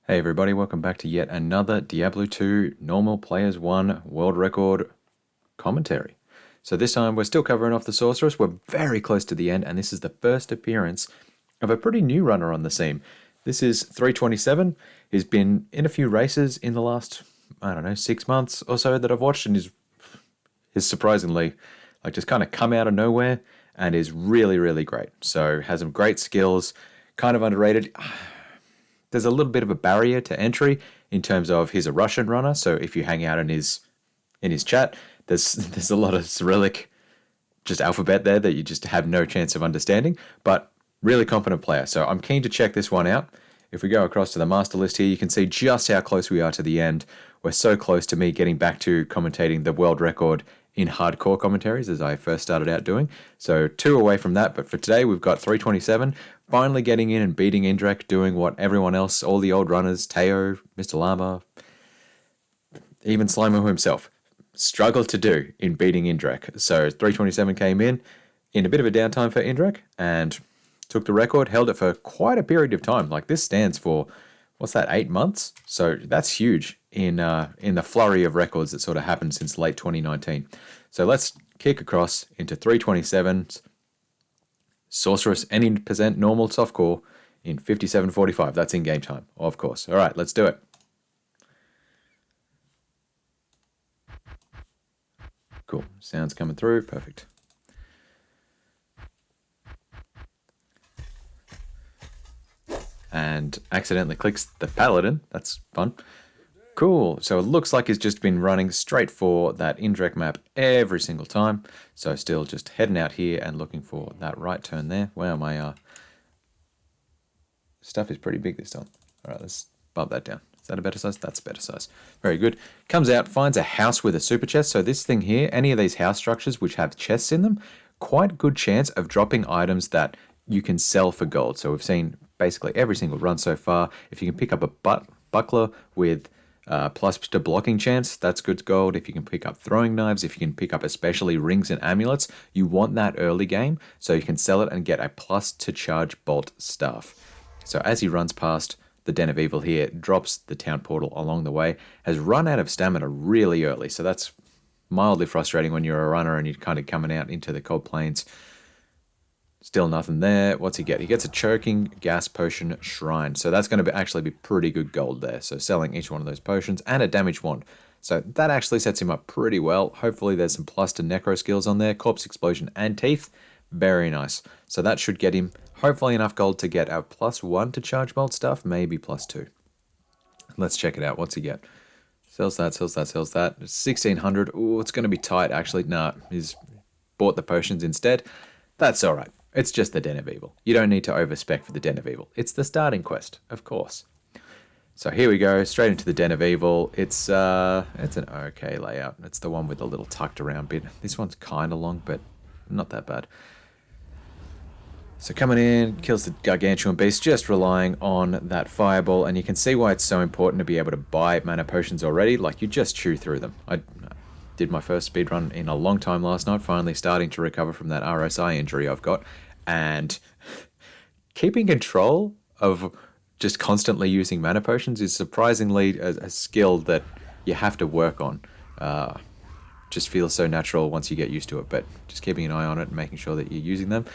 Hey everybody, welcome back to yet another Diablo 2 Normal Players 1 World Record commentary. So this time we're still covering off the Sorceress, we're very close to the end, and this is the first appearance of a pretty new runner on the scene. This is 327, he's been in a few races in the last, 6 months or so that I've watched, and is surprisingly, just kind of come out of nowhere, and is really, really great. So has some great skills, kind of underrated. There's a little bit of a barrier to entry in terms of he's a Russian runner. So if you hang out in his chat, there's a lot of Cyrillic just alphabet there that you just have no chance of understanding. But really competent player. So I'm keen to check this one out. If we go across to the master list here, you can see just how close we are to the end. We're so close to me getting back to commentating the world record in hardcore commentaries as I first started out doing. So 2 away from that, but for today we've got 327, finally getting in and beating Indrek, doing what everyone else, all the old runners, Teo, Mr. Llama, even Slimer himself, struggled to do in beating Indrek. So 327 came in a bit of a downtime for Indrek and took the record, held it for quite a period of time. Like this stands for, what's that, 8 months? So that's huge in the flurry of records that sort of happened since late 2019. So let's kick across into 327's Sorceress any percent normal softcore in 57:45. That's in game time, of course. All right, let's do it. Cool. Sounds coming through. Perfect. And accidentally clicks the Paladin. That's fun. Cool. So it looks like he's just been running straight for that Indrek map every single time. So still just heading out here and looking for that right turn there. Wow, my stuff is pretty big this time. All right, let's bump that down. Is that a better size? That's a better size. Very good. Comes out, finds a house with a super chest. So this thing here, any of these house structures which have chests in them, quite good chance of dropping items that you can sell for gold. So we've seen basically every single run so far. If you can pick up a buckler with plus to blocking chance, that's good gold. If you can pick up throwing knives, if you can pick up especially rings and amulets, you want that early game so you can sell it and get a plus to charge bolt staff. So as he runs past the Den of Evil here, drops the town portal along the way, has run out of stamina really early. So that's mildly frustrating when you're a runner and you're kind of coming out into the cold plains. Still nothing there. What's he get? He gets a choking gas potion shrine. So that's going to actually be pretty good gold there. So selling each one of those potions and a damage wand. So that actually sets him up pretty well. Hopefully there's some plus to necro skills on there. Corpse explosion and teeth. Very nice. So that should get him hopefully enough gold to get our +1 to charge bolt stuff. Maybe +2. Let's check it out. What's he get? Sells that, sells that, sells that. 1600. Ooh, it's going to be tight actually. Nah, he's bought the potions instead. That's all right. It's just the Den of Evil. You don't need to overspec for the Den of Evil. It's the starting quest, of course. So here we go, straight into the Den of Evil. It's an okay layout. It's the one with the little tucked around bit. This one's kind of long, but not that bad. So coming in, kills the gargantuan beast, just relying on that fireball, and you can see why it's so important to be able to buy mana potions already. Like, you just chew through them. I did my first speedrun in a long time last night, finally starting to recover from that RSI injury I've got, and keeping control of just constantly using mana potions is surprisingly a skill that you have to work on. Just feels so natural once you get used to it, but just keeping an eye on it and making sure that you're using them,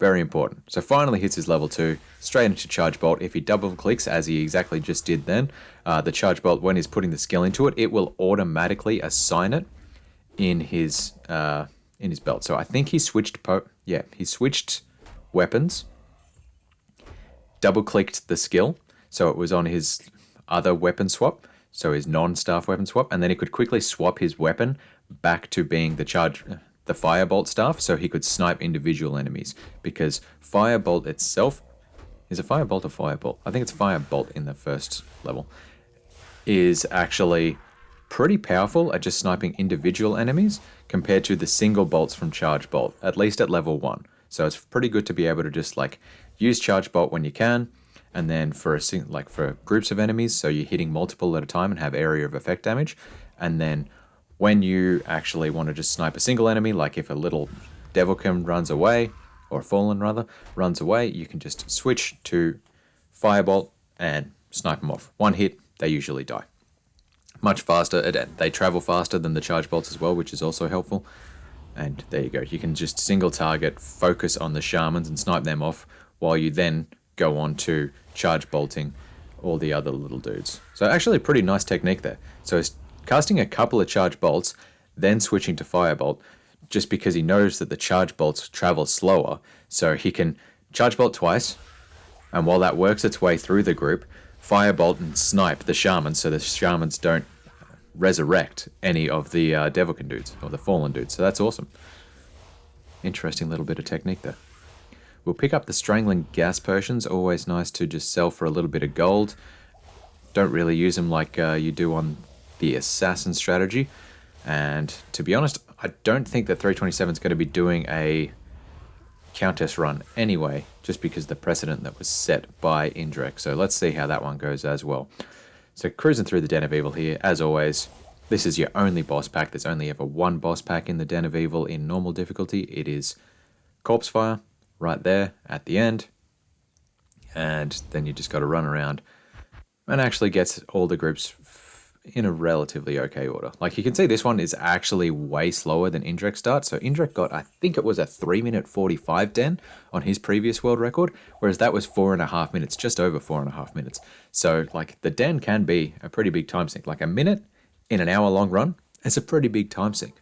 very important. So finally hits his level 2, straight into Charge Bolt. If he double clicks, as he exactly just did then, the Charge Bolt, when he's putting the skill into it, it will automatically assign it in his belt. So I think he switched he switched weapons, double clicked the skill, so it was on his other weapon swap, so his non-staff weapon swap, and then he could quickly swap his weapon back to being the firebolt staff, so he could snipe individual enemies, because firebolt itself is a firebolt or firebolt. I think it's firebolt in the first level, is actually pretty powerful at just sniping individual enemies compared to the single bolts from Charge Bolt, at least at level 1. So it's pretty good to be able to just like use Charge Bolt when you can, and then for for groups of enemies, so you're hitting multiple at a time and have area of effect damage, and then when you actually want to just snipe a single enemy, like if a little Devilkin runs away, or Fallen rather, runs away, you can just switch to Firebolt and snipe them off. One hit, they usually die. Much faster. They travel faster than the charge bolts as well, which is also helpful. And there you go. You can just single target, focus on the shamans and snipe them off while you then go on to charge bolting all the other little dudes. So actually a pretty nice technique there. So it's casting a couple of charge bolts, then switching to firebolt, just because he knows that the charge bolts travel slower. So he can charge bolt twice, and while that works its way through the group, firebolt and snipe the shamans so the shamans don't resurrect any of the Devilkin dudes or the fallen dudes. So that's awesome. Interesting little bit of technique there. We'll pick up the strangling gas potions. Always nice to just sell for a little bit of gold. Don't really use them like you do on the assassin strategy. And to be honest, I don't think that 327 is going to be doing a Countess run anyway, just because the precedent that was set by Indrek. So let's see how that one goes as well. So cruising through the Den of Evil here, as always, this is your only boss pack. There's only ever one boss pack in the Den of Evil in normal difficulty. It is Corpse Fire, right there at the end. And then you just got to run around and actually gets all the groups in a relatively okay order. Like you can see this one is actually way slower than Indrek's start. So Indrek got, I think it was a 3-minute 45 den on his previous world record, whereas that was 4.5 minutes, just over 4.5 minutes. So like the den can be a pretty big time sink. Like a minute in an hour long run, it's a pretty big time sink.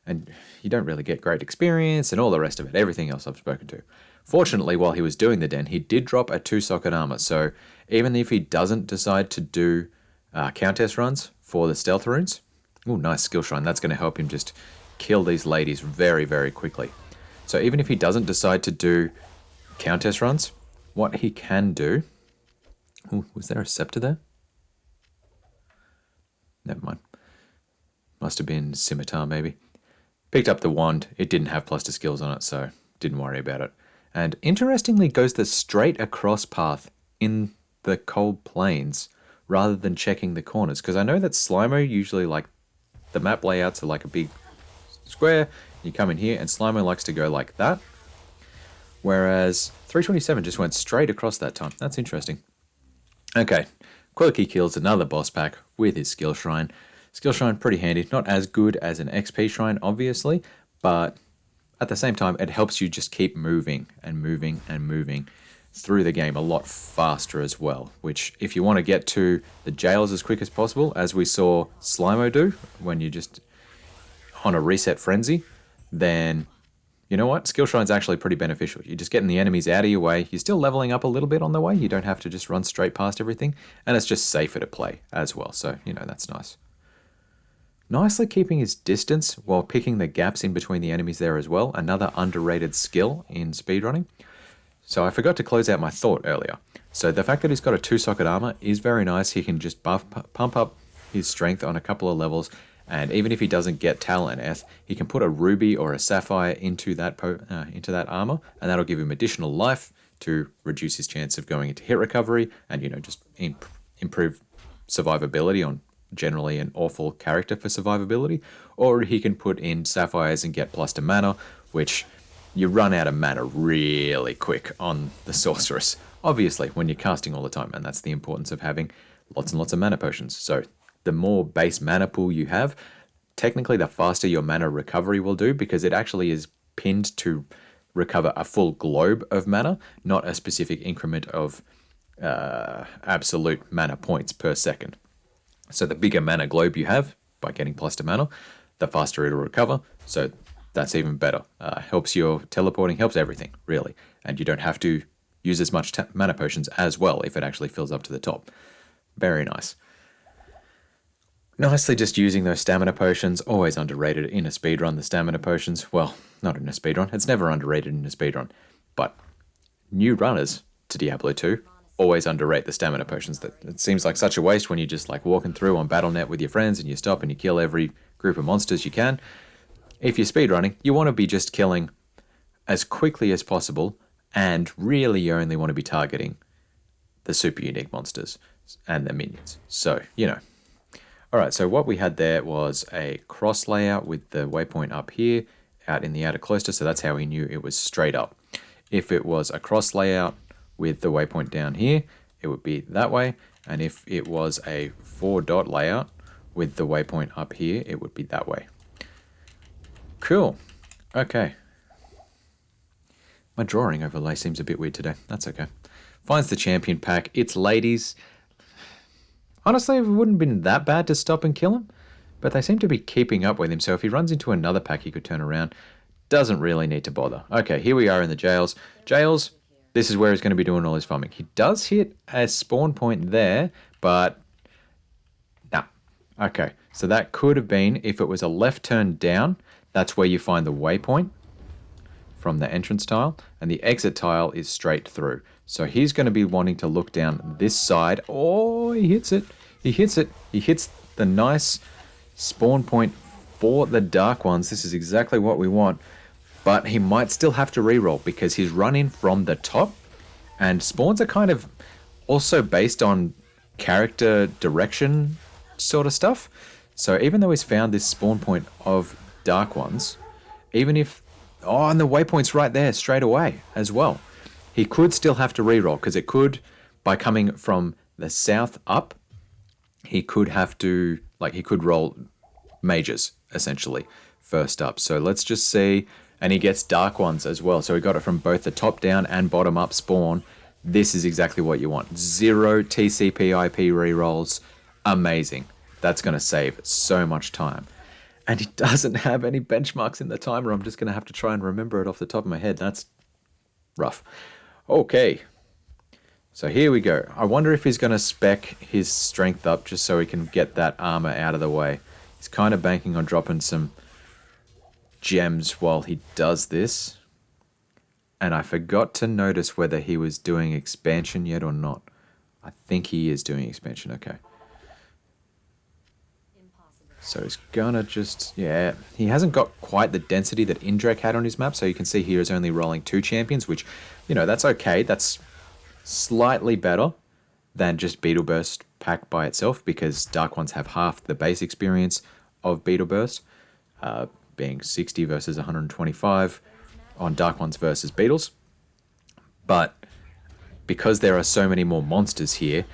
And you don't really get great experience and all the rest of it, everything else I've spoken to. Fortunately, while he was doing the den, he did drop a 2-socket armor. So even if he doesn't decide to do Countess runs for the stealth runes. Oh, nice skill shrine. That's going to help him just kill these ladies very, very quickly. So even if he doesn't decide to do Countess runs, what he can do... Oh, was there a scepter there? Never mind. Must have been scimitar, maybe. Picked up the wand. It didn't have +2 skills on it, so didn't worry about it. And interestingly, goes the straight across path in the cold plains, rather than checking the corners. Because I know that Slimo usually, like, the map layouts are like a big square. You come in here, and Slimo likes to go like that. Whereas 327 just went straight across that time. That's interesting. Okay, Quilky kills another boss pack with his skill shrine. Skill shrine, pretty handy. Not as good as an XP shrine, obviously, but at the same time, it helps you just keep moving and moving and moving through the game a lot faster as well, which if you want to get to the jails as quick as possible, as we saw Slimo do when you just on a reset frenzy, then you know what? Skill Shrine's actually pretty beneficial. You're just getting the enemies out of your way. You're still leveling up a little bit on the way. You don't have to just run straight past everything, and it's just safer to play as well. So, you know, that's nice. Nicely keeping his distance while picking the gaps in between the enemies there as well. Another underrated skill in speedrunning. So I forgot to close out my thought earlier. So the fact that he's got a 2-socket armor is very nice. He can just pump up his strength on a couple of levels, and even if he doesn't get Tal and Eth, he can put a ruby or a sapphire into that armor, and that'll give him additional life to reduce his chance of going into hit recovery, and, you know, just improve survivability on generally an awful character for survivability. Or he can put in sapphires and get +2 mana, which you run out of mana really quick on the Sorceress, obviously, when you're casting all the time, and that's the importance of having lots and lots of mana potions. So the more base mana pool you have, technically the faster your mana recovery will do, because it actually is pinned to recover a full globe of mana, not a specific increment of absolute mana points per second. So the bigger mana globe you have, by getting +2 mana, the faster it'll recover, so that's even better. Helps your teleporting, helps everything, really. And you don't have to use as much mana potions as well if it actually fills up to the top. Very nice. Nicely just using those stamina potions, always underrated in a speedrun, the stamina potions. Well, not in a speedrun, it's never underrated in a speedrun. But new runners to Diablo 2 always underrate the stamina potions. That it seems like such a waste when you're just like walking through on Battle.net with your friends and you stop and you kill every group of monsters you can. If you're speedrunning, you want to be just killing as quickly as possible, and really you only want to be targeting the super unique monsters and their minions. So, you know. Alright, so what we had there was a cross layout with the waypoint up here, out in the outer cloister, so that's how we knew it was straight up. If it was a cross layout with the waypoint down here, it would be that way, And if it was a 4-dot layout with the waypoint up here, it would be that way. Cool. Okay. My drawing overlay seems a bit weird today. That's okay. Finds the champion pack. It's ladies. Honestly, it wouldn't have been that bad to stop and kill him, but they seem to be keeping up with him, so if he runs into another pack, he could turn around. Doesn't really need to bother. Okay, here we are in the jails. Jails, this is where he's going to be doing all his farming. He does hit a spawn point there, but no. Okay, so that could have been, if it was a left turn down, that's where you find the waypoint from the entrance tile, and the exit tile is straight through. So he's going to be wanting to look down this side. Oh, he hits it. He hits it. He hits the nice spawn point for the dark ones. This is exactly what we want. But he might still have to reroll because he's running from the top. And spawns are kind of also based on character direction sort of stuff. So even though he's found this spawn point of dark ones, even if... Oh, and the waypoint's right there straight away as well. He could still have to reroll because it could, by coming from the south up, he could have to, like, he could roll mages essentially first up. So let's just see, and he gets dark ones as well. So he got it from both the top down and bottom up spawn. This is exactly what you want. 0 TCP IP rerolls. Amazing. That's going to save so much time. And he doesn't have any benchmarks in the timer. I'm just going to have to try and remember it off the top of my head. That's rough. Okay, so here we go. I wonder if he's going to spec his strength up just so he can get that armor out of the way. He's kind of banking on dropping some gems while he does this. And I forgot to notice whether he was doing expansion yet or not. I think he is doing expansion, okay. So he's gonna just, yeah, he hasn't got quite the density that Indrek had on his map, so you can see here is only rolling 2 champions, which, you know, that's okay. That's slightly better than just Beetle Burst pack by itself, because Dark Ones have half the base experience of Beetle Burst, being 60 versus 125 on Dark Ones versus Beetles. But because there are so many more monsters here,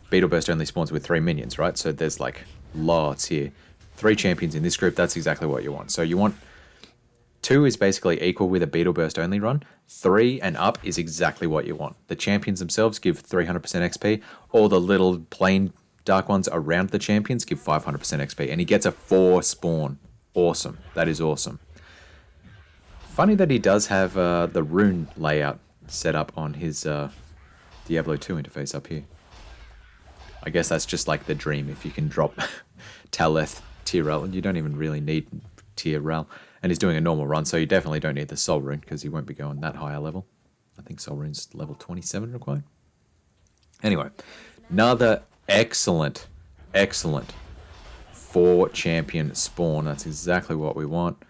Beetle Burst only spawns with 3 minions, right? So there's like lots here. 3 champions in this group, that's exactly what you want. So you want 2 is basically equal with a Beetle Burst only run. 3 and up is exactly what you want. The champions themselves give 300% XP. All the little plain dark ones around the champions give 500% XP. And he gets a 4 spawn. Awesome. That is awesome. Funny that he does have the rune layout set up on his Diablo 2 interface up here. I guess that's just like the dream if you can drop Taleth Tyrell, and you don't even really need Tyrell. And he's doing a normal run, so you definitely don't need the Soul Rune because he won't be going that higher level. I think Soul Rune's level 27 required. Anyway, another excellent 4 champion spawn. That's exactly what we want.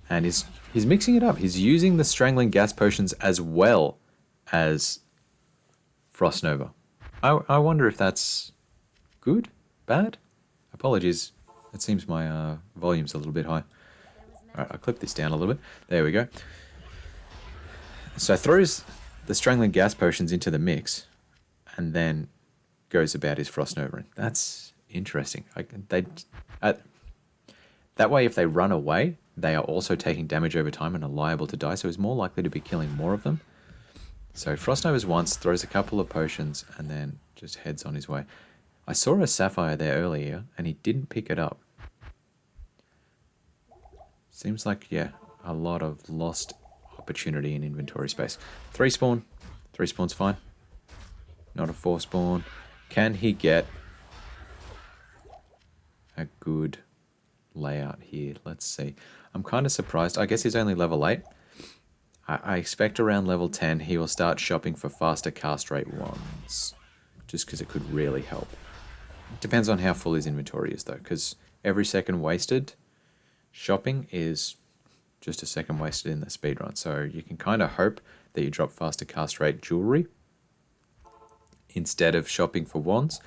And he's mixing it up. He's using the Strangling Gas Potions as well as Frost Nova. I wonder if that's good? Bad? Apologies. It seems my volume's a little bit high. Alright, I'll clip this down a little bit. There we go. So throws the Strangling Gas Potions into the mix and then goes about his Frost Nova. That's interesting. That way, if they run away, they are also taking damage over time and are liable to die, so he's more likely to be killing more of them. So Frost Novas once, throws a couple of potions, and then just heads on his way. I saw a Sapphire there earlier, and he didn't pick it up. Seems like, yeah, a lot of lost opportunity in inventory space. 3 spawn. 3 spawn's fine. Not a 4 spawn. Can he get a good layout here? Let's see. I'm kind of surprised. I guess he's only level 8. I expect around level 10 he will start shopping for faster cast rate ones, just because it could really help. Depends on how full his inventory is though, because every second wasted shopping is just a second wasted in the speedrun. So you can kind of hope that you drop faster cast rate jewelry instead of shopping for wands,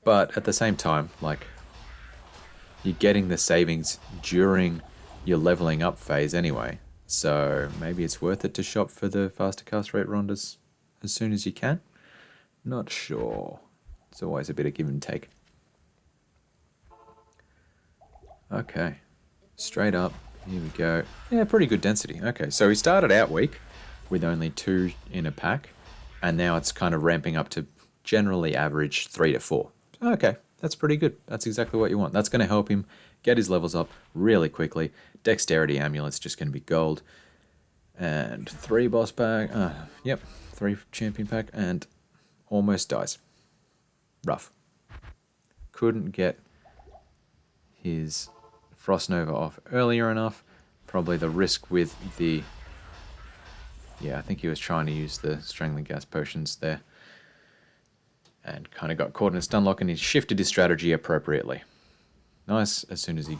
but at the same time, like, you're getting the savings during your leveling up phase anyway. So maybe it's worth it to shop for the faster cast rate rondas as soon as you can. Not sure. It's always a bit of give and take. Okay. Straight up. Here we go. Yeah, pretty good density. Okay, so he started out weak with only 2 in a pack, and now it's kind of ramping up to generally average 3 to 4. Okay, that's pretty good. That's exactly what you want. That's going to help him get his levels up really quickly. Dexterity amulet's just going to be gold. And 3 boss pack. Yep, 3 champion pack, and almost dies. Rough. Couldn't get his Frost Nova off earlier enough. Probably the risk with the... Yeah, I think he was trying to use the Strangling Gas potions there. And kind of got caught in a stun lock, and he shifted his strategy appropriately. Nice. As soon as he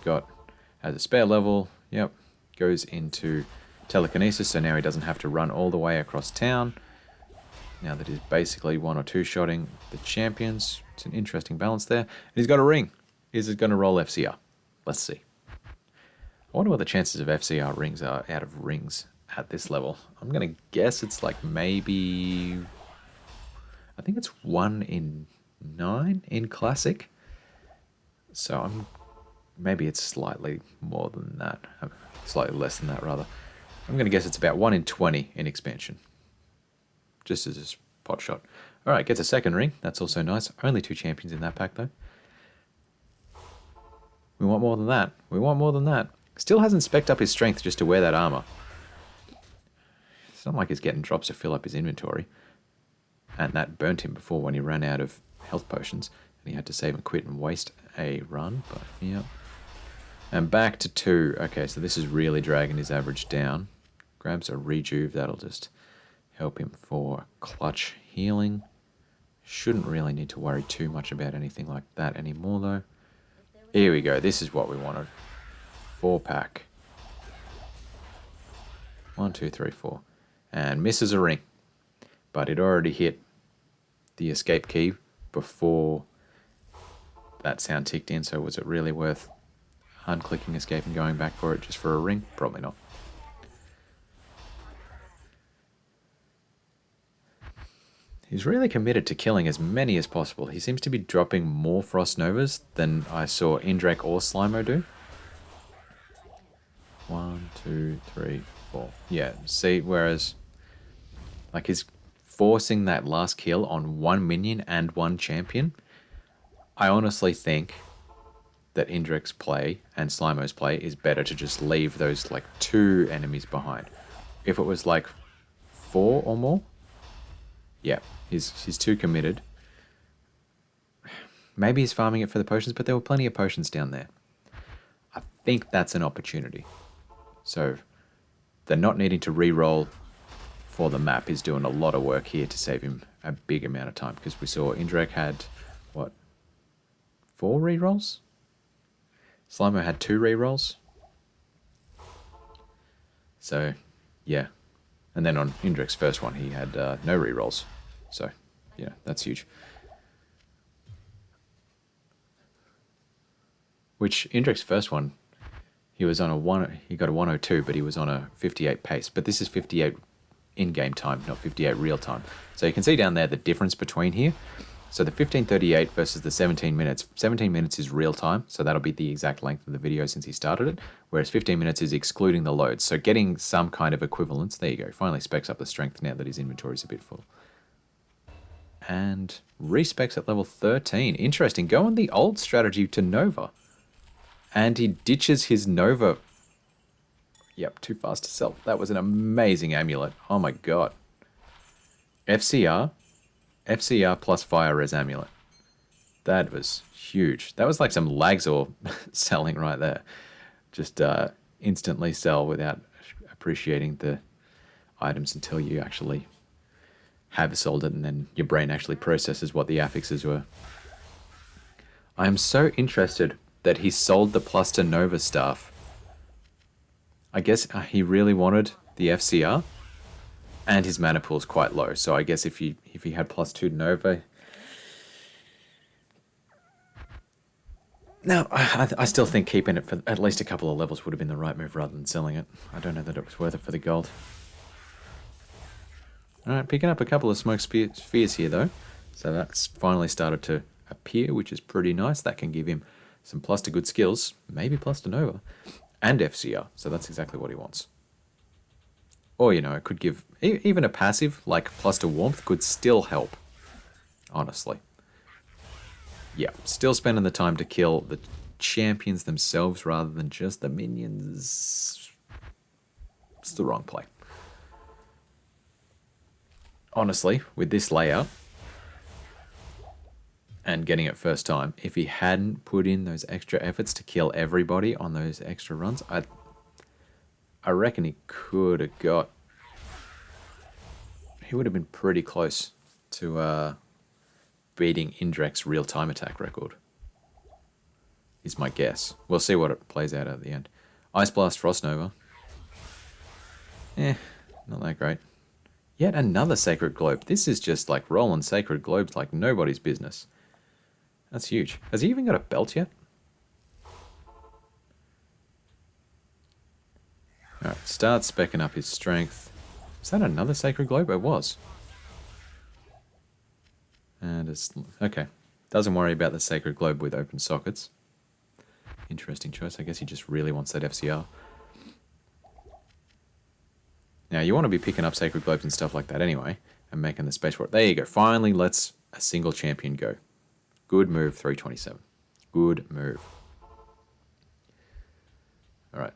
has a spare level, yep, goes into telekinesis, so now he doesn't have to run all the way across town. Now that he's basically 1 or 2 shotting the champions. It's an interesting balance there. And he's got a ring. Is it going to roll FCR? Let's see. I wonder what the chances of FCR rings are out of rings at this level. I'm going to guess it's like maybe... I think it's 1 in 9 in Classic. So maybe it's slightly more than that. Slightly less than that, rather. I'm going to guess it's about 1 in 20 in Expansion. Just as a pot shot. Alright, gets a second ring. That's also nice. Only 2 champions in that pack, though. We want more than that. We want more than that. Still hasn't spec'd up his strength just to wear that armor. It's not like he's getting drops to fill up his inventory. And that burnt him before when he ran out of health potions. And he had to save and quit and waste a run. But, yeah. And back to 2. Okay, so this is really dragging his average down. Grabs a rejuve. That'll just help him for clutch healing. Shouldn't really need to worry too much about anything like that anymore, though. Here we go. This is what we wanted. 4 pack. 1, 2, 3, 4. And misses a ring. But it already hit the escape key before that sound ticked in. So was it really worth unclicking escape and going back for it just for a ring? Probably not. He's really committed to killing as many as possible. He seems to be dropping more Frost Novas than I saw Indrek or Slimo do. 1, 2, 3, 4. Yeah, see, whereas like he's forcing that last kill on 1 minion and 1 champion. I honestly think that Indrek's play and Slimo's play is better to just leave those like 2 enemies behind. If it was like 4 or more, yeah, he's too committed. Maybe he's farming it for the potions, but there were plenty of potions down there. I think that's an opportunity. So they're not needing to re-roll for the map is doing a lot of work here to save him a big amount of time, because we saw Indrek had, what, 4 re-rolls? Slimo had 2 re-rolls. So, yeah. And then on Indrek's first one, he had no re-rolls. So, yeah, that's huge. Which, Indrek's first one, he was on he got a 102, but he was on a 58 pace. But this is 58 in-game time, not 58 real time. So you can see down there the difference between here. So the 15:38 versus the 17 minutes. 17 minutes is real time, so that'll be the exact length of the video since he started it, whereas 15 minutes is excluding the loads. So getting some kind of equivalence. There you go. Finally specs up the strength now that his inventory is a bit full. And respecs at level 13. Interesting. Go on the old strategy to Nova. And he ditches his Nova. Yep, too fast to sell. That was an amazing amulet. Oh my god. FCR plus Fire Res Amulet. That was huge. That was like some Lagzor selling right there. Just instantly sell without appreciating the items until you actually have sold it, and then your brain actually processes what the affixes were. I am so interested that he sold the plus to Nova stuff. I guess he really wanted the FCR. And his mana pool is quite low, so I guess if he had +2 Nova... No, I still think keeping it for at least a couple of levels would have been the right move rather than selling it. I don't know that it was worth it for the gold. Alright, picking up a couple of smoke spheres here though. So that's finally started to appear, which is pretty nice. That can give him some plus to good skills, maybe plus to Nova, and FCR. So that's exactly what he wants. Or, it could give even a passive like plus to warmth could still help. Honestly. Yeah, still spending the time to kill the champions themselves rather than just the minions. It's the wrong play. Honestly, with this layout and getting it first time, if he hadn't put in those extra efforts to kill everybody on those extra runs, I reckon he could have got... He would have been pretty close to beating Indrek's real-time attack record. Is my guess. We'll see what it plays out at the end. Ice Blast, Frost Nova. Not that great. Yet another Sacred Globe. This is just like rolling Sacred Globes like nobody's business. That's huge. Has he even got a belt yet? Alright, start specking up his strength. Is that another Sacred Globe? It was. And it's... Okay. Doesn't worry about the Sacred Globe with open sockets. Interesting choice. I guess he just really wants that FCR. Now, you want to be picking up Sacred Globes and stuff like that anyway, and making the space for it. There you go. Finally lets a single champion go. Good move, 327. Good move. Alright.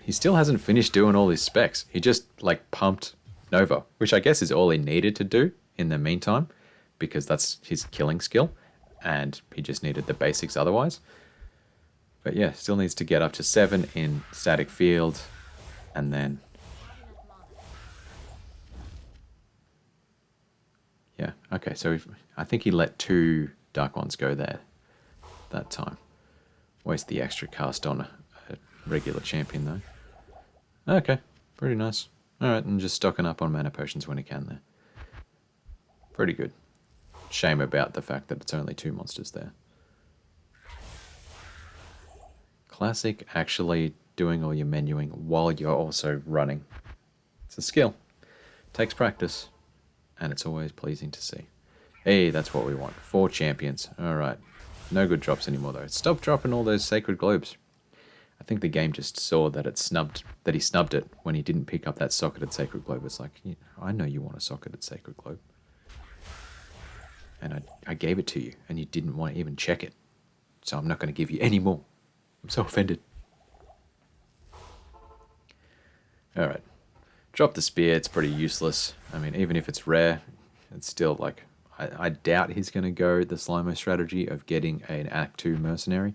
He still hasn't finished doing all his specs. He just, pumped Nova, which I guess is all he needed to do in the meantime, because that's his killing skill, and he just needed the basics otherwise. But yeah, still needs to get up to 7 in static field, and then... Yeah, okay, so I think he let 2 Dark Ones go there that time. Waste the extra cast on a regular champion, though. Okay, pretty nice. Alright, and just stocking up on mana potions when he can there. Pretty good. Shame about the fact that it's only 2 monsters there. Classic, actually doing all your menuing while you're also running. It's a skill. Takes practice. And it's always pleasing to see. Hey, that's what we want. 4 champions. Alright. No good drops anymore, though. Stop dropping all those Sacred Globes. I think the game just saw that he snubbed it when he didn't pick up that socketed Sacred Globe. It's like, I know you want a socketed Sacred Globe. And I gave it to you, and you didn't want to even check it. So I'm not going to give you any more. I'm so offended. Alright. Drop the spear, it's pretty useless. I mean, even if it's rare, it's still like... I doubt he's going to go the Slimo strategy of getting an Act 2 mercenary.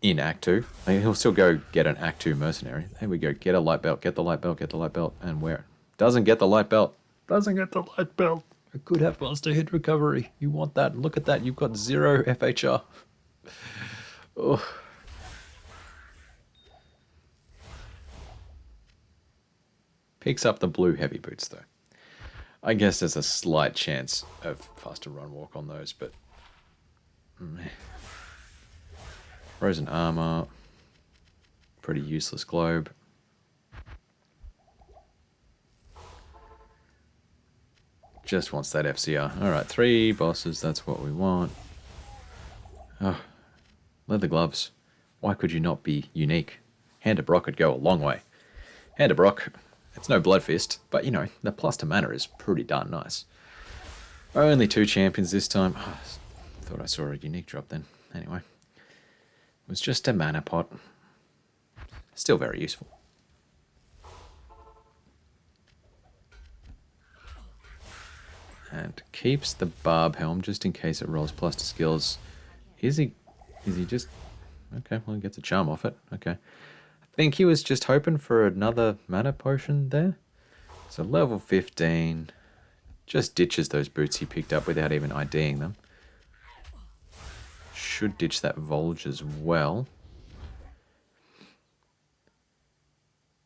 In Act 2. I mean, he'll still go get an Act 2 mercenary. There we go, get a light belt, get the light belt, get the light belt, and wear it. Doesn't get the light belt. Doesn't get the light belt. I could have faster hit recovery. You want that? Look at that, you've got 0 FHR. Oh. Picks up the blue heavy boots, though. I guess there's a slight chance of faster run walk on those, but... Frozen armor. Pretty useless globe. Just wants that FCR. Alright, 3 bosses, that's what we want. Oh, leather gloves. Why could you not be unique? Hand of Brock could go a long way. Hand of Brock... It's no Blood Fist, but the plus to mana is pretty darn nice. Only 2 champions this time. Oh, thought I saw a unique drop then. Anyway. It was just a mana pot. Still very useful. And keeps the Barb Helm just in case it rolls plus to skills. Is he just... Okay, well he gets a charm off it. Okay. I think he was just hoping for another mana potion there. So level 15. Just ditches those boots he picked up without even IDing them. Should ditch that Volge as well.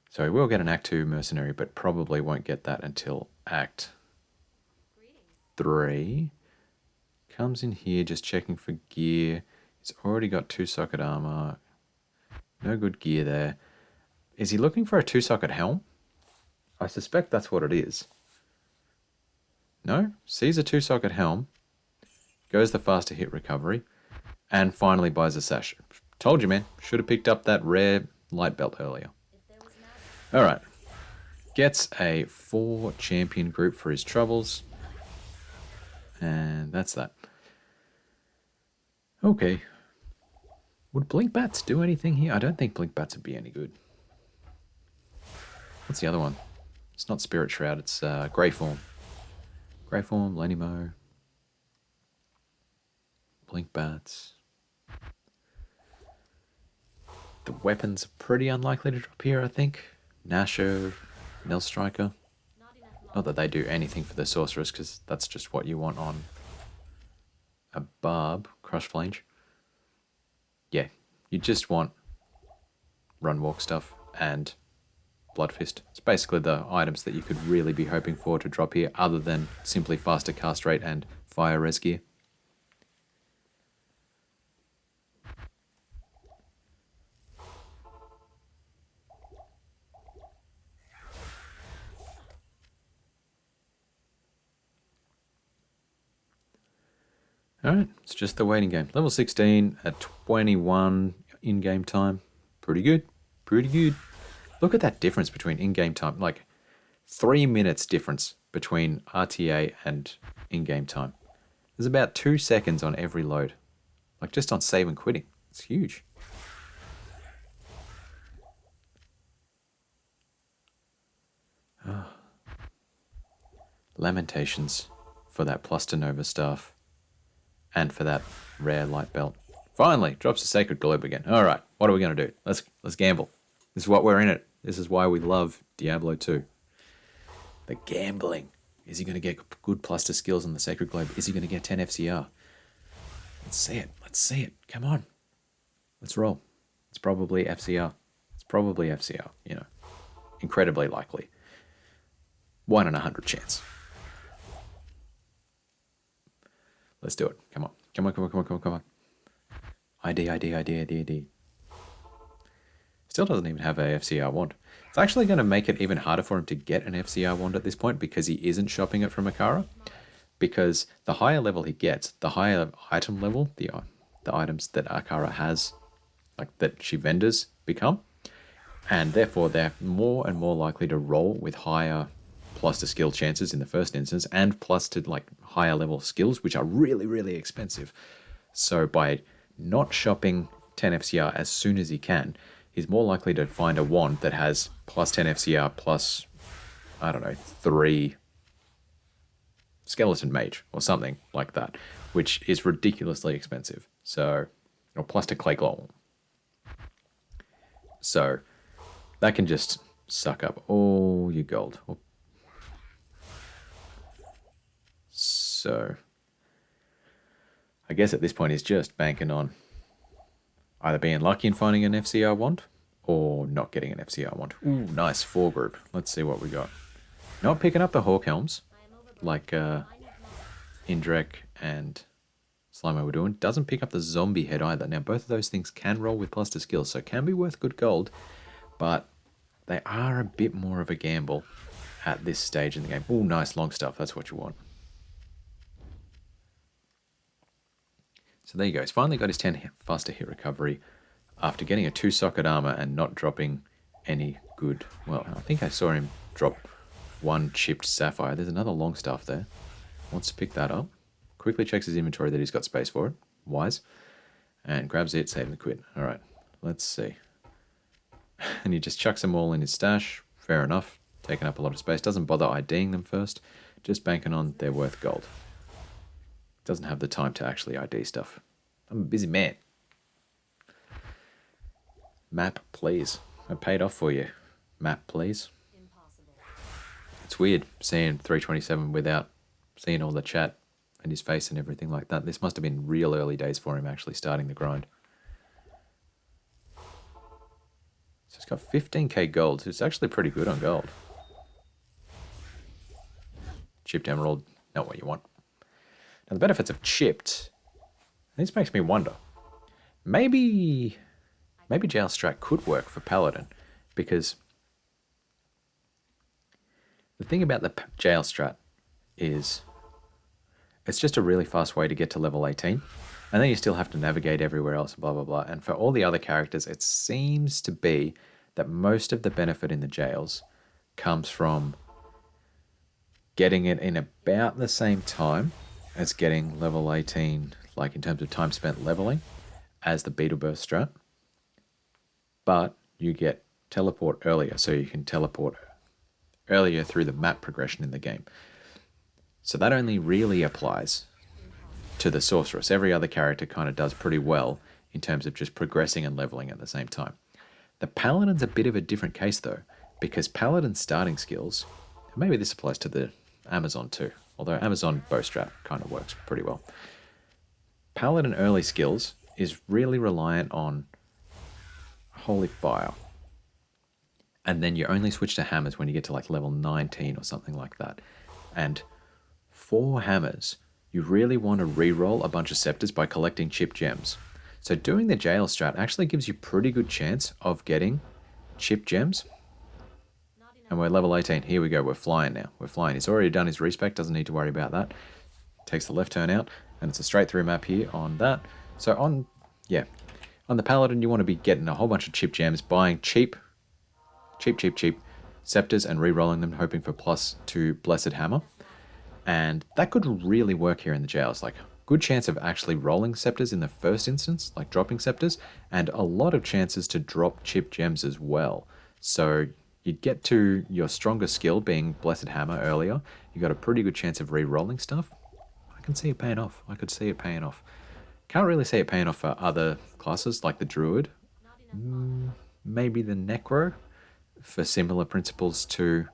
So he will get an Act 2 mercenary, but probably won't get that until Act 3. Comes in here just checking for gear. He's already got 2 socket armor. No good gear there. Is he looking for a 2-socket helm? I suspect that's what it is. No? Sees a 2-socket helm, goes the faster hit recovery, and finally buys a sash. Told you, man. Should have picked up that rare light belt earlier. Alright. Gets a 4 champion group for his troubles. And that's that. Okay. Would Blink Bats do anything here? I don't think Blink Bats would be any good. What's the other one? It's not Spirit Shroud, it's Grey Form. Grey Form, Lenimo. Blink Bats. The weapons are pretty unlikely to drop here, I think. Nasho, Nell Striker. Not that they do anything for the Sorceress, because that's just what you want on a Barb. Crush Flange. Yeah, you just want Run Walk stuff and Blood Fist. It's basically the items that you could really be hoping for to drop here, other than simply faster cast rate and fire res gear. Alright, it's just the waiting game. Level 16 at 21 in-game time. Pretty good. Pretty good. Look at that difference between in-game time. Like, 3 minutes difference between RTA and in-game time. There's about 2 seconds on every load. Like, just on save and quitting. It's huge. Oh. Lamentations for that plus to Nova stuff. And for that rare light belt. Finally, drops a Sacred Globe again. Alright, what are we going to do? Let's gamble. This is what we're in it. This is why we love Diablo 2. The gambling. Is he going to get good plus to skills on the Sacred Globe? Is he going to get 10 FCR? Let's see it. Let's see it. Come on. Let's roll. It's probably FCR. It's probably FCR, you know. Incredibly likely. 1 in 100 chance. Let's do it. Come on. Come on, come on, come on, come on, come on. ID. Still doesn't even have a FCR wand. It's actually going to make it even harder for him to get an FCR wand at this point because he isn't shopping it from Akara. Because the higher level he gets, the higher item level the items that Akara has, like that she vendors, become. And therefore they're more and more likely to roll with higher plus to skill chances in the first instance, and plus to like higher level skills, which are really, really expensive. So by not shopping 10 FCR as soon as he can, he's more likely to find a wand that has plus 10 FCR plus, I don't know, 3 Skeleton Mage or something like that, which is ridiculously expensive. So, or plus to Clay Glow. So that can just suck up all your gold. So I guess at this point he's just banking on either being lucky and finding an FCR wand or not getting an FCR wand. Ooh, nice 4 group. Let's see what we got. Not picking up the Hawk Helms like Indrek and Slimo were doing. Doesn't pick up the Zombie Head either. Now both of those things can roll with plus to skills, so can be worth good gold, but they are a bit more of a gamble at this stage in the game. Ooh, nice long stuff. That's what you want. So there you go. He's finally got his 10 faster hit recovery after getting a 2-socket armor and not dropping any good. Well, I think I saw him drop 1 chipped sapphire. There's another long staff there. Wants to pick that up. Quickly checks his inventory that he's got space for it. Wise. And grabs it, save and quit. All right, let's see. And he just chucks them all in his stash. Fair enough. Taking up a lot of space. Doesn't bother IDing them first. Just banking on they're worth gold. Doesn't have the time to actually ID stuff. I'm a busy man. Map, please. I paid off for you. Map, please. Impossible. It's weird seeing 327 without seeing all the chat and his face and everything like that. This must have been real early days for him actually starting the grind. So it's got 15k gold. So it's actually pretty good on gold. Chipped emerald, not what you want. Now the benefits of chipped, this makes me wonder. Maybe Jail Strat could work for Paladin, because The thing about the jail strat is it's just a really fast way to get to level 18. And then you still have to navigate everywhere else, blah, blah, blah. And for all the other characters, it seems to be that most of the benefit in the jails comes from getting it in about the same time as getting level 18, like in terms of time spent leveling, as the Beetle Burst strat. But you get teleport earlier, so you can teleport earlier through the map progression in the game. So that only really applies to the Sorceress. Every other character kind of does pretty well in terms of just progressing and leveling at the same time. The Paladin's a bit of a different case though, because Paladin's starting skills, maybe this applies to the Amazon too, although Amazon bow strat kind of works pretty well. Paladin early skills is really reliant on Holy Fire. And then you only switch to hammers when you get to like level 19 or something like that. And for hammers, you really want to reroll a bunch of scepters by collecting chip gems. So doing the jail strat actually gives you pretty good chance of getting chip gems. And we're level 18. Here we go. We're flying now. We're flying. He's already done his respec. Doesn't need to worry about that. Takes the left turn out. And it's a straight through map here on that. So on the Paladin, you want to be getting a whole bunch of chip gems, buying cheap scepters and re-rolling them, hoping for +2 Blessed Hammer. And that could really work here in the jails. Like, good chance of actually rolling scepters in the first instance, like dropping scepters, and a lot of chances to drop chip gems as well. So you'd get to your strongest skill being Blessed Hammer earlier. You got a pretty good chance of re-rolling stuff. I can see it paying off. I could see it paying off. Can't really see it paying off for other classes like the Druid. Maybe the Necro for similar principles to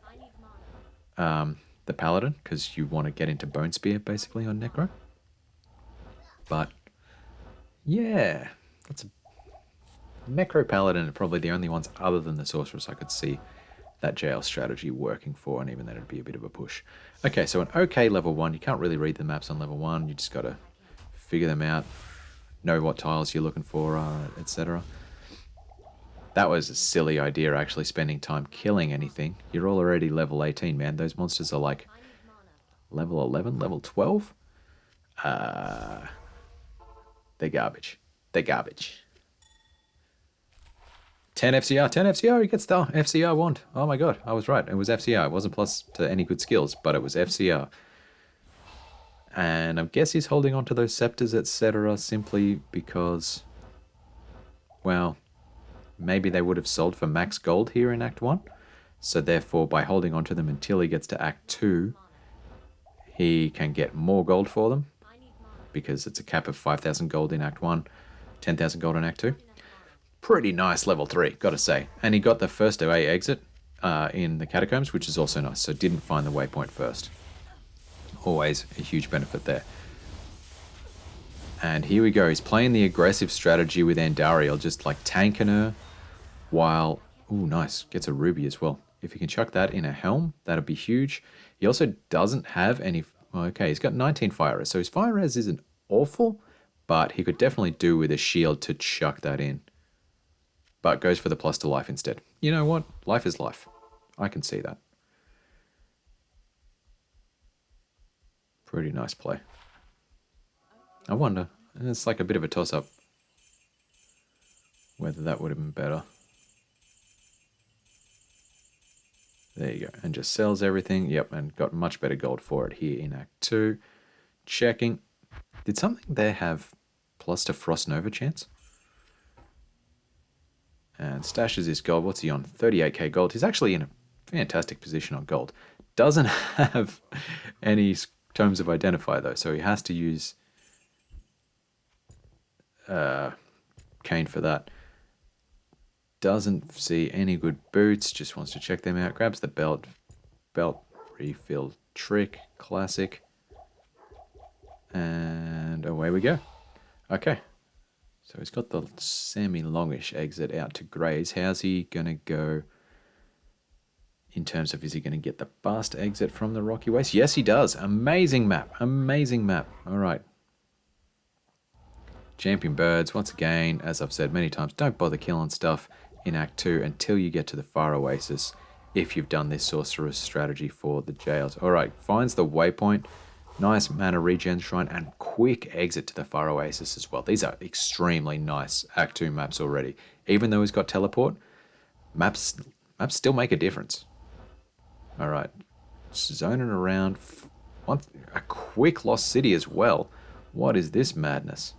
the Paladin, because you want to get into Bone Spear basically on Necro. But yeah, that's a Necro Paladin are probably the only ones other than the Sorceress I could see that jail strategy working for, and even then it'd be a bit of a push. Okay, so an okay level 1, you can't really read the maps on level 1, you just got to figure them out, know what tiles you're looking for, etc. That was a silly idea, actually, spending time killing anything. You're already level 18, man. Those monsters are like level 11, level 12. They're garbage. They're garbage. 10 FCR, 10 FCR, he gets the FCR wand. Oh my god, I was right. It was FCR. It wasn't plus to any good skills, but it was FCR. And I guess he's holding on to those scepters, etc. simply because, well, maybe they would have sold for max gold here in Act 1. So therefore, by holding on to them until he gets to Act 2, he can get more gold for them, because it's a cap of 5,000 gold in Act 1, 10,000 gold in Act 2. Pretty nice level 3, gotta say. And he got the first away exit in the Catacombs, which is also nice, so didn't find the waypoint first. Always a huge benefit there. And here we go, he's playing the aggressive strategy with Andariel, just like tanking her, while, ooh, nice, gets a ruby as well. If he can chuck that in a helm, that'd be huge. He also doesn't have any, okay, he's got 19 fire res, so his fire res isn't awful, but he could definitely do with a shield to chuck that in. But goes for the plus to life instead. You know what? Life is life. I can see that. Pretty nice play. I wonder, it's like a bit of a toss-up whether that would have been better. There you go, and just sells everything. Yep, and got much better gold for it here in Act 2. Checking. Did something there have plus to Frost Nova chance? And stashes his gold. What's he on? 38k gold. He's actually in a fantastic position on gold. Doesn't have any Tomes of Identify though, so he has to use Kane for that. Doesn't see any good boots, just wants to check them out. Grabs the belt refill trick, classic. And away we go. Okay. So he's got the semi-longish exit out to Grays. How's he going to go in terms of, is he going to get the fast exit from the Rocky Waste? Yes, he does. Amazing map. Amazing map. All right. Champion Birds, once again, as I've said many times, don't bother killing stuff in Act 2 until you get to the Far Oasis. if you've done this Sorceress strategy for the jails. Alright, finds the waypoint. Nice mana regen shrine and quick exit to the Far Oasis as well. These are extremely nice Act 2 maps already. Even though he's got teleport, maps still make a difference. Alright, zoning around. A quick Lost City as well. What is this madness?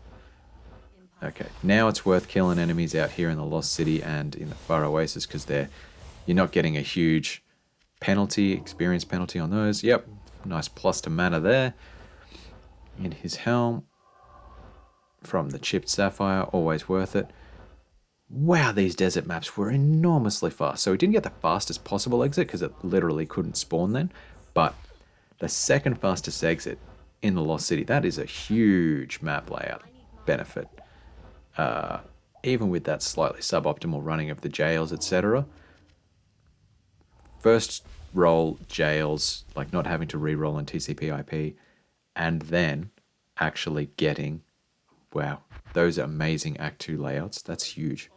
Okay, now it's worth killing enemies out here in the Lost City and in the Far Oasis because you're not getting a huge penalty, experience penalty on those. Yep, nice plus to mana there. In his helm from the chipped sapphire, always worth it. Wow, these desert maps were enormously fast. So we didn't get the fastest possible exit because it literally couldn't spawn then. But the second fastest exit in the Lost City, that is a huge map layout benefit. Even with that slightly suboptimal running of the jails, etc. First roll jails, like not having to re-roll on TCP IP, and then actually getting, wow, those amazing Act 2 layouts. That's huge.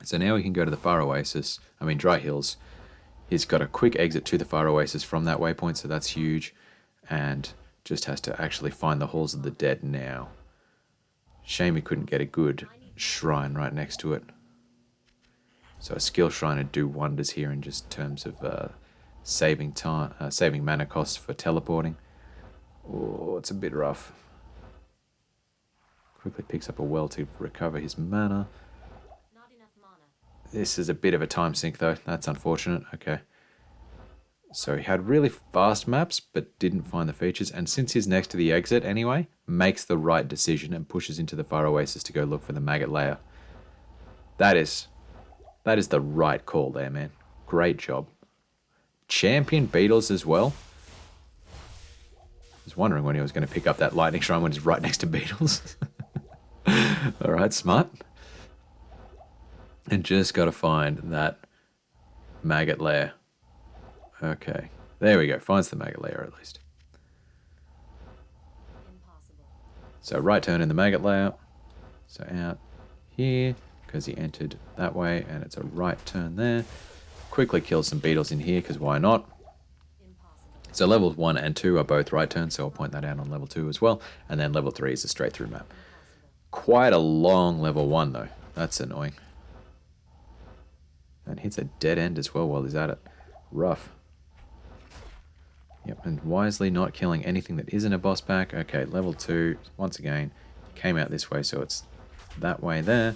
So now we can go to the Far Oasis, Dry Hills. He's got a quick exit to the Far Oasis from that waypoint, so that's huge. And just has to actually find the Halls of the Dead now. Shame he couldn't get a good shrine right next to it. So a skill shrine would do wonders here in just terms of saving time, saving mana costs for teleporting. Oh, it's a bit rough. Quickly picks up a well to recover his mana. This is a bit of a time sink though. That's unfortunate. Okay. So he had really fast maps, but didn't find the features. And since he's next to the exit anyway, makes the right decision and pushes into the Far Oasis to go look for the maggot layer. That is the right call there, man. Great job. Champion Beetles as well. I was wondering when he was going to pick up that lightning shrine when he's right next to Beetles. Alright, smart. And just got to find that maggot layer. Okay, there we go. Finds the maggot layer at least. So right turn in the maggot layer. So out here, because he entered that way, and it's a right turn there. Quickly kill some beetles in here, because why not? So levels 1 and 2 are both right turns, so I'll point that out on level 2 as well. And then level 3 is a straight through map. Quite a long level 1 though. That's annoying. And hits a dead end as well while he's at it. Rough. Yep, and wisely not killing anything that isn't a boss pack. Okay, level 2, once again, came out this way, so it's that way there.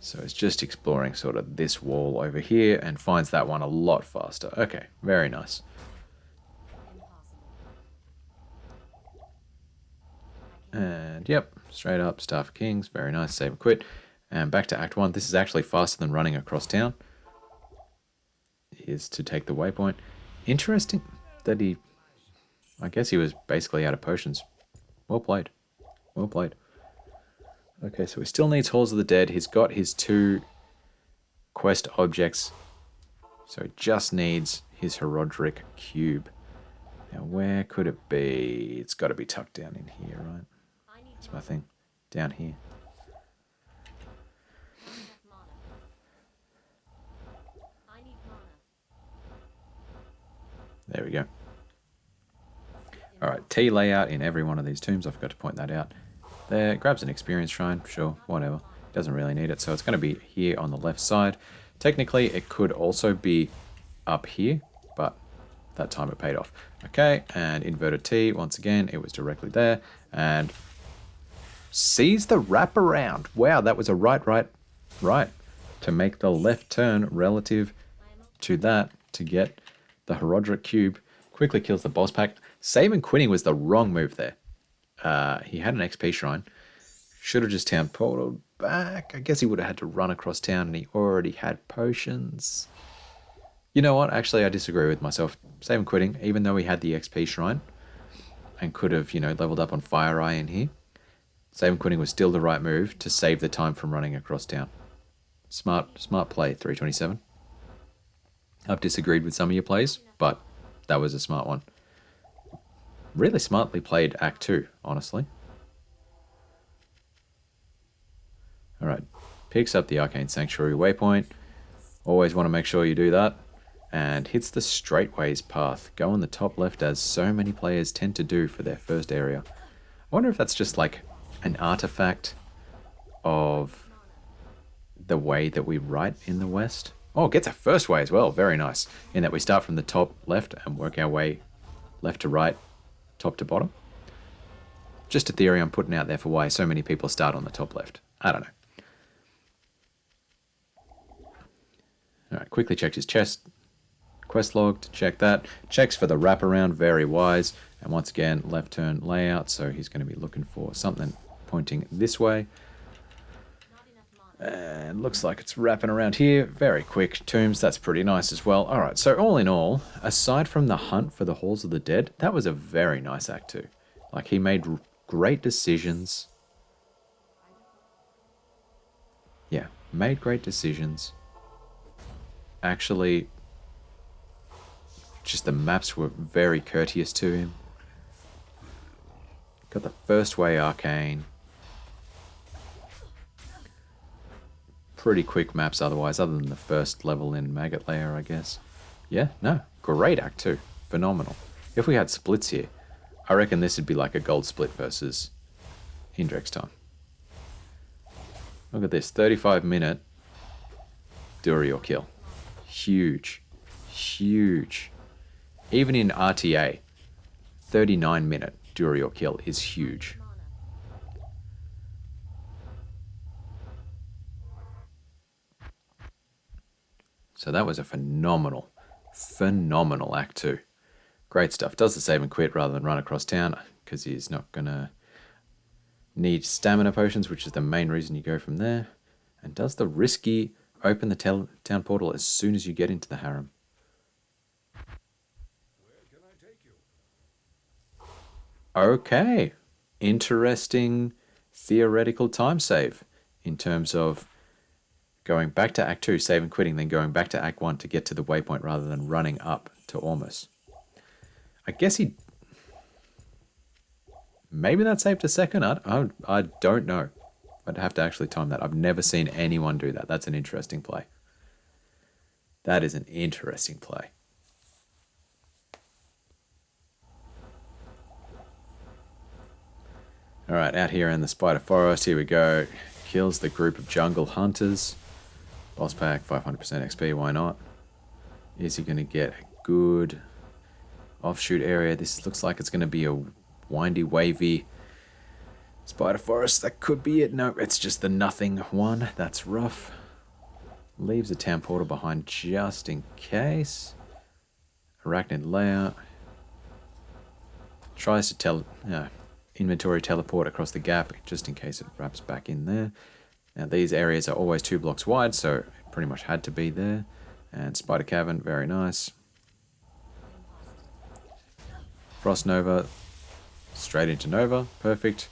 So it's just exploring sort of this wall over here and finds that one a lot faster. Okay, very nice. And yep, straight up, Star for Kings, very nice, save and quit. And back to Act 1. This is actually faster than running across town. Is to take the waypoint. Interesting that I guess he was basically out of potions. Well played. Well played. Okay, so he still needs Halls of the Dead. He's got his 2 quest objects. So he just needs his Herodric Cube. Now where could it be? It's got to be tucked down in here, right? That's my thing. Down here. There we go. Alright, T layout in every one of these tombs. I forgot to point that out. There, grabs an experience shrine, sure, whatever. Doesn't really need it, so it's going to be here on the left side. Technically, it could also be up here, but that time it paid off. Okay, and inverted T, once again, it was directly there, and sees the wraparound. Wow, that was a right, to make the left turn relative to that to get the Herodric Cube. Quickly kills the boss pack. Save and quitting was the wrong move there. He had an XP shrine. Should have just town portaled back. I guess he would have had to run across town and he already had potions. You know what? Actually, I disagree with myself. Save and quitting, even though he had the XP shrine and could have, leveled up on Fire Eye in here. Save and quitting was still the right move to save the time from running across town. Smart play, 327. I've disagreed with some of your plays, but that was a smart one. Really smartly played Act 2, honestly. Alright, picks up the Arcane Sanctuary waypoint. Always want to make sure you do that. and hits the straightways path. Go on the top left as so many players tend to do for their first area. I wonder if that's just like an artifact of the way that we write in the West. Oh, gets a first way as well. Very nice. In that we start from the top left and work our way left to right, top to bottom. Just a theory I'm putting out there for why so many people start on the top left. I don't know. Alright, quickly checks his chest. Quest log to check that. Checks for the wraparound, very wise. And once again, left turn layout, so he's going to be looking for something pointing this way. And looks like it's wrapping around here. Very quick. Tombs, that's pretty nice as well. Alright, so all in all, aside from the hunt for the Halls of the Dead, that was a very nice Act 2. Like, he made great decisions. Yeah, made great decisions. Actually, just the maps were very courteous to him. Got the first way arcane. Pretty quick maps otherwise, other than the first level in Maggot Lair, I guess. Yeah, no, great Act 2. Phenomenal. If we had splits here, I reckon this would be like a gold split versus Indrex time. Look at this, 35-minute do or kill. Huge. Huge. Even in RTA, 39-minute do or kill is huge. So that was a phenomenal Act 2. Great stuff. Does the save and quit rather than run across town, because he's not going to need stamina potions, which is the main reason you go from there. And does the risky open the town portal as soon as you get into the harem. Where can I take you? Okay. Interesting theoretical time save in terms of going back to Act 2, save and quitting, then going back to Act 1 to get to the waypoint rather than running up to Ormus. I guess he... Maybe that saved a second. I don't know. I'd have to actually time that. I've never seen anyone do that. That's an interesting play. That is an interesting play. Alright, out here in the Spider Forest, here we go. Kills the group of jungle hunters. Boss pack, 500% XP, why not? Is he going to get a good offshoot area? This looks like it's going to be a windy, wavy Spider Forest. That could be it. No, it's just the nothing one. That's rough. Leaves a town portal behind just in case. Arachnid layout. Tries to inventory teleport across the gap just in case it wraps back in there. Now these areas are always 2 blocks wide, so it pretty much had to be there. And Spider Cavern, very nice. Frost Nova, straight into Nova, perfect.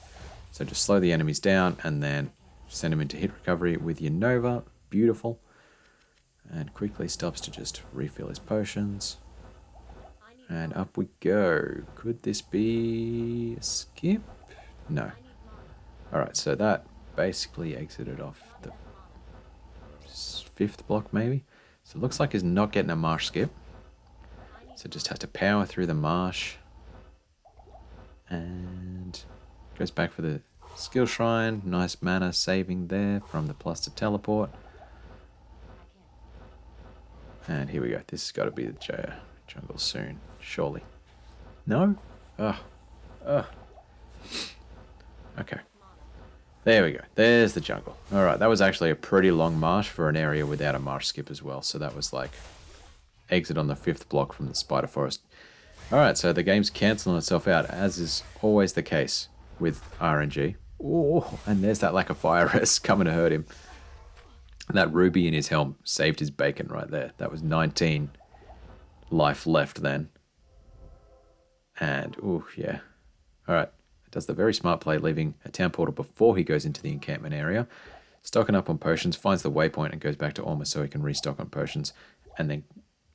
So just slow the enemies down and then send them into hit recovery with your Nova, beautiful. And quickly stops to just refill his potions. And up we go. Could this be a skip? No. Alright, so that basically exited off the 5th block maybe. So it looks like he's not getting a marsh skip. So just has to power through the marsh. And goes back for the skill shrine. Nice mana saving there from the plus to teleport. And here we go. This has got to be the jungle soon, surely. No? Ugh. Okay. There we go. There's the jungle. Alright, that was actually a pretty long marsh for an area without a marsh skip as well. So that was like exit on the 5th block from the Spider Forest. Alright, so the game's cancelling itself out, as is always the case with RNG. Oh, and there's that lack of fire rest coming to hurt him. And that ruby in his helm saved his bacon right there. That was 19 life left then. And, oh, yeah. Alright. Does the very smart play, leaving a town portal before he goes into the encampment area. Stocking up on potions, finds the waypoint and goes back to Ormus so he can restock on potions. And then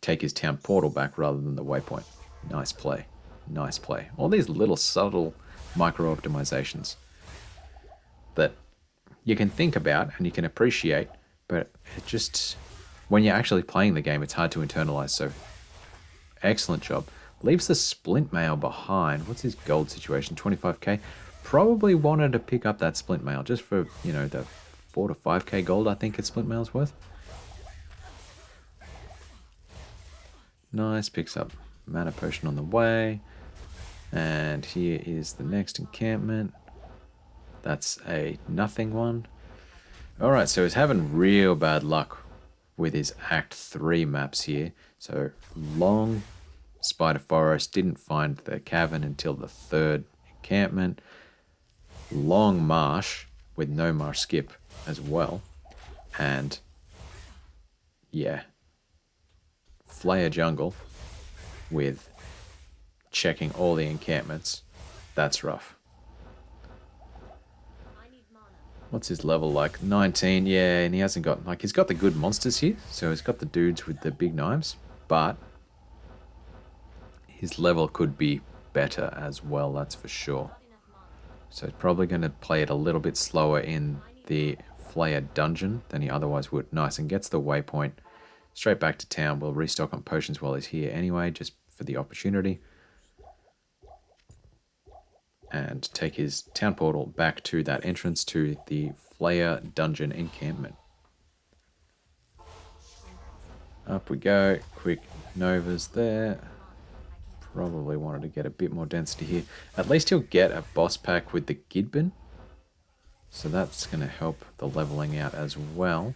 take his town portal back rather than the waypoint. Nice play. Nice play. All these little subtle micro-optimizations that you can think about and you can appreciate, but it just when you're actually playing the game, it's hard to internalize. So excellent job. Leaves the splint mail behind. What's his gold situation? 25k. Probably wanted to pick up that splint mail just for, you know, the 4 to 5k gold I think its splint mail's worth. Nice. Picks up mana potion on the way. And here is the next encampment. That's a nothing one. Alright, so he's having real bad luck with his Act 3 maps here. So long Spider Forest, didn't find the cavern until the 3rd encampment. Long marsh with no marsh skip as well. And yeah, Flayer jungle with checking all the encampments. That's rough. What's his level like? 19, yeah, and he hasn't got, like, he's got the good monsters here, so he's got the dudes with the big knives, but his level could be better as well, that's for sure. So he's probably going to play it a little bit slower in the Flayer dungeon than he otherwise would. Nice, and gets the waypoint. Straight back to town. We'll restock on potions while he's here anyway, just for the opportunity. And take his town portal back to that entrance to the Flayer dungeon encampment. Up we go. Quick Novas there. Probably wanted to get a bit more density here. At least he'll get a boss pack with the Gidbin. So that's going to help the leveling out as well.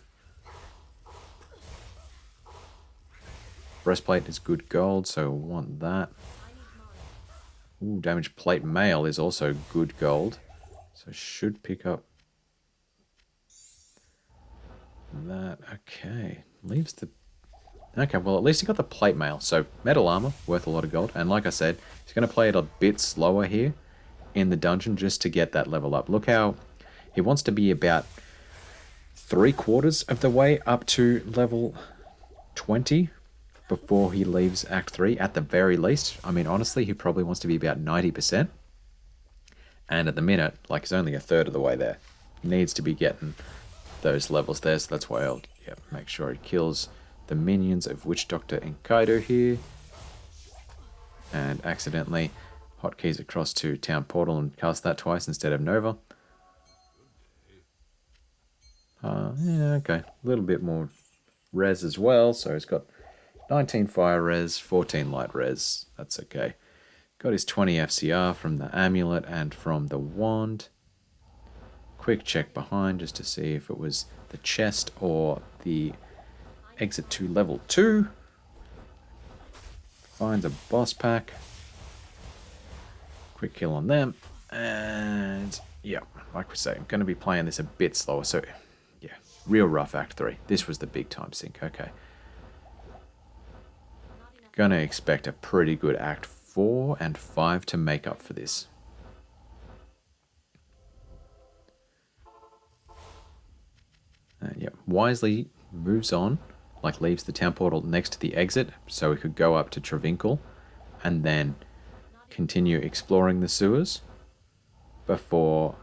Breastplate is good gold, so we'll want that. Ooh, damage plate mail is also good gold. So should pick up that. Okay. Leaves the... Okay, well at least he got the plate mail. So metal armor, worth a lot of gold. And like I said, he's going to play it a bit slower here in the dungeon just to get that level up. Look how he wants to be about 3/4 of the way up to level 20 before he leaves Act 3 at the very least. I mean, honestly, he probably wants to be about 90%. And at the minute, like, he's only 1/3 of the way there. He needs to be getting those levels there, so that's why I'll make sure he kills the minions of Witch Doctor and Kaido here. And accidentally hotkeys across to Town Portal and cast that twice instead of Nova. Yeah, okay. A little bit more res as well, so he's got 19 fire res, 14 light res. That's okay. Got his 20 FCR from the amulet and from the wand. Quick check behind just to see if it was the chest or the exit to level 2. Finds a boss pack. Quick kill on them. And yeah, like we say, I'm going to be playing this a bit slower. So yeah, real rough Act 3. This was the big time sink. Okay. Gonna expect a pretty good Act 4 and 5 to make up for this. Yep, wisely moves on, like leaves the town portal next to the exit, so we could go up to Travinkle and then continue exploring the sewers before.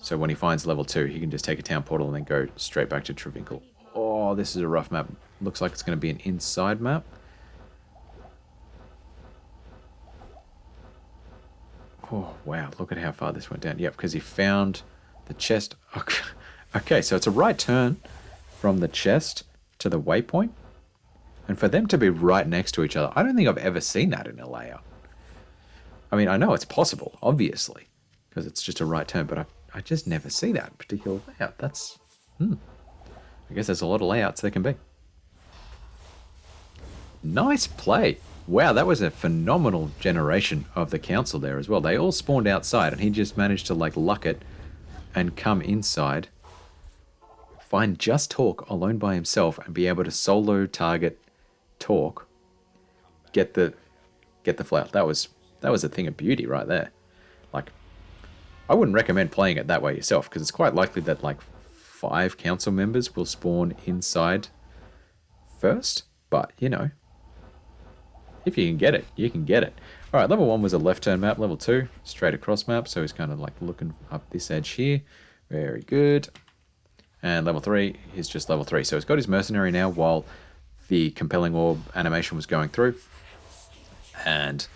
So when he finds level 2, he can just take a town portal and then go straight back to Travinkle. Oh, this is a rough map. Looks like it's going to be an inside map. Oh, wow. Look at how far this went down. Yep, because he found the chest. Okay, so it's a right turn from the chest to the waypoint. And for them to be right next to each other, I don't think I've ever seen that in a layout. I mean, I know it's possible, obviously, because it's just a right turn, but I just never see that particular layout. That's... I guess there's a lot of layouts there can be. Nice play. Wow, that was a phenomenal generation of the council there as well. They all spawned outside, and he just managed to, like, luck it and come inside, find just Talk alone by himself, and be able to solo target Talk, get the flower. That was a thing of beauty right there. Like, I wouldn't recommend playing it that way yourself, because it's quite likely that, like, 5 council members will spawn inside first, but, you know, if you can get it, you can get it. Alright, level 1 was a left turn map. Level 2, straight across map. So he's kind of like looking up this edge here. Very good. And level 3 is just level 3. So he's got his mercenary now while the compelling orb animation was going through. And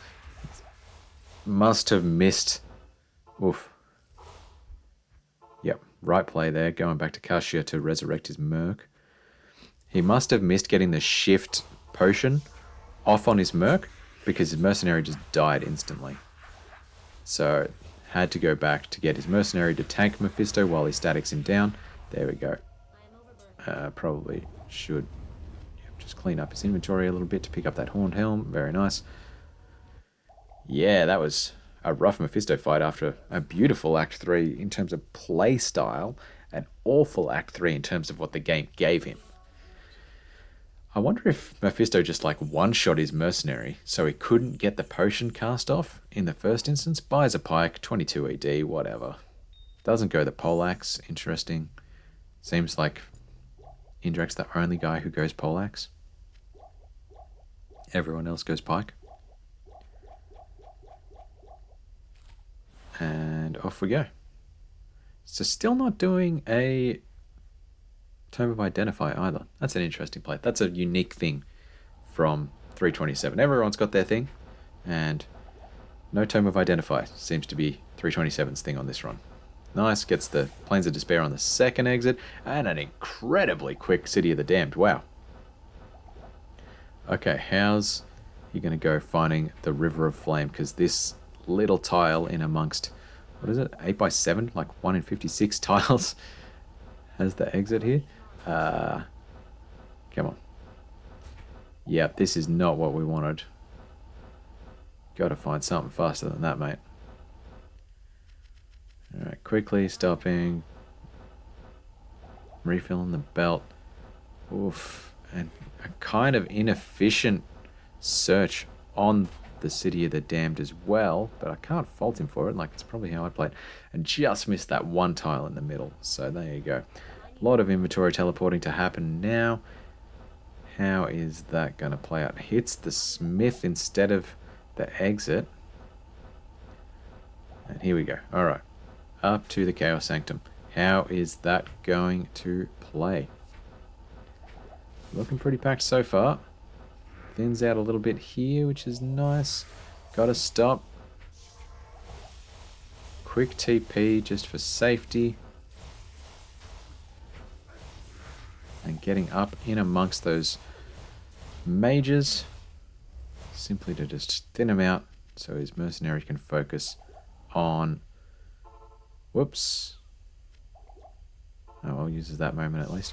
must have missed... Oof. Yep, right play there. Going back to Kashia to resurrect his merc. He must have missed getting the shift potion off on his merc because his mercenary just died instantly. So had to go back to get his mercenary to tank Mephisto while he statics him down. There we go. Probably should just clean up his inventory a little bit to pick up that horned helm. Very nice. Yeah, that was a rough Mephisto fight after a beautiful Act 3 in terms of play style. An awful Act 3 in terms of what the game gave him. I wonder if Mephisto just like one-shot his mercenary so he couldn't get the potion cast off in the first instance. Buys a pike, 22 ED, whatever. Doesn't go the poleaxe, interesting. Seems like Indrek's the only guy who goes poleaxe. Everyone else goes pike. And off we go. So still not doing a Tome of Identify either. That's an interesting play. That's a unique thing from 327. Everyone's got their thing, and no Tome of Identify seems to be 327's thing on this run. Nice, gets the Plains of Despair on the second exit, and an incredibly quick City of the Damned. Wow. Okay, how's he going to go finding the River of Flame? Because this little tile in amongst, what is it, 8x7? Like 1 in 56 tiles has the exit here. Come on. Yep, this is not what we wanted. Got to find something faster than that, mate. Alright, quickly stopping. Refilling the belt. Oof. And a kind of inefficient search on the City of the Damned as well, but I can't fault him for it. Like, it's probably how I played. And just missed that one tile in the middle. So there you go. A lot of inventory teleporting to happen now. How is that going to play out? Hits the smith instead of the exit. And here we go. Alright. Up to the Chaos Sanctum. How is that going to play? Looking pretty packed so far. Thins out a little bit here, which is nice. Gotta stop. Quick TP just for safety. And getting up in amongst those mages. Simply to just thin him out so his mercenary can focus on... Whoops. Oh, well, uses that moment at least.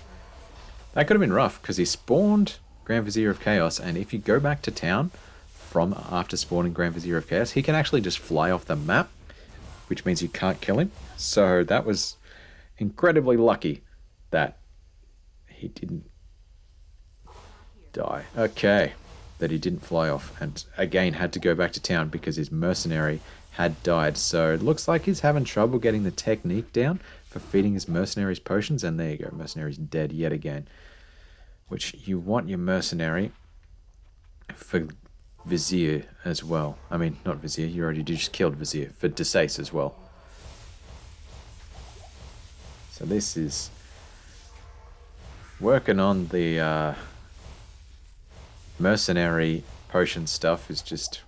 That could have been rough, because he spawned Grand Vizier of Chaos, and if you go back to town from after spawning Grand Vizier of Chaos, he can actually just fly off the map, which means you can't kill him. So that was incredibly lucky that he didn't die. Okay, that he didn't fly off, and again had to go back to town because his mercenary had died. So it looks like he's having trouble getting the technique down for feeding his mercenaries potions, and there you go, mercenary's dead yet again. Which you want your mercenary for Vizier as well. I mean, not Vizier, you already just killed Vizier. For Desace as well. So this is working on the mercenary potion stuff is just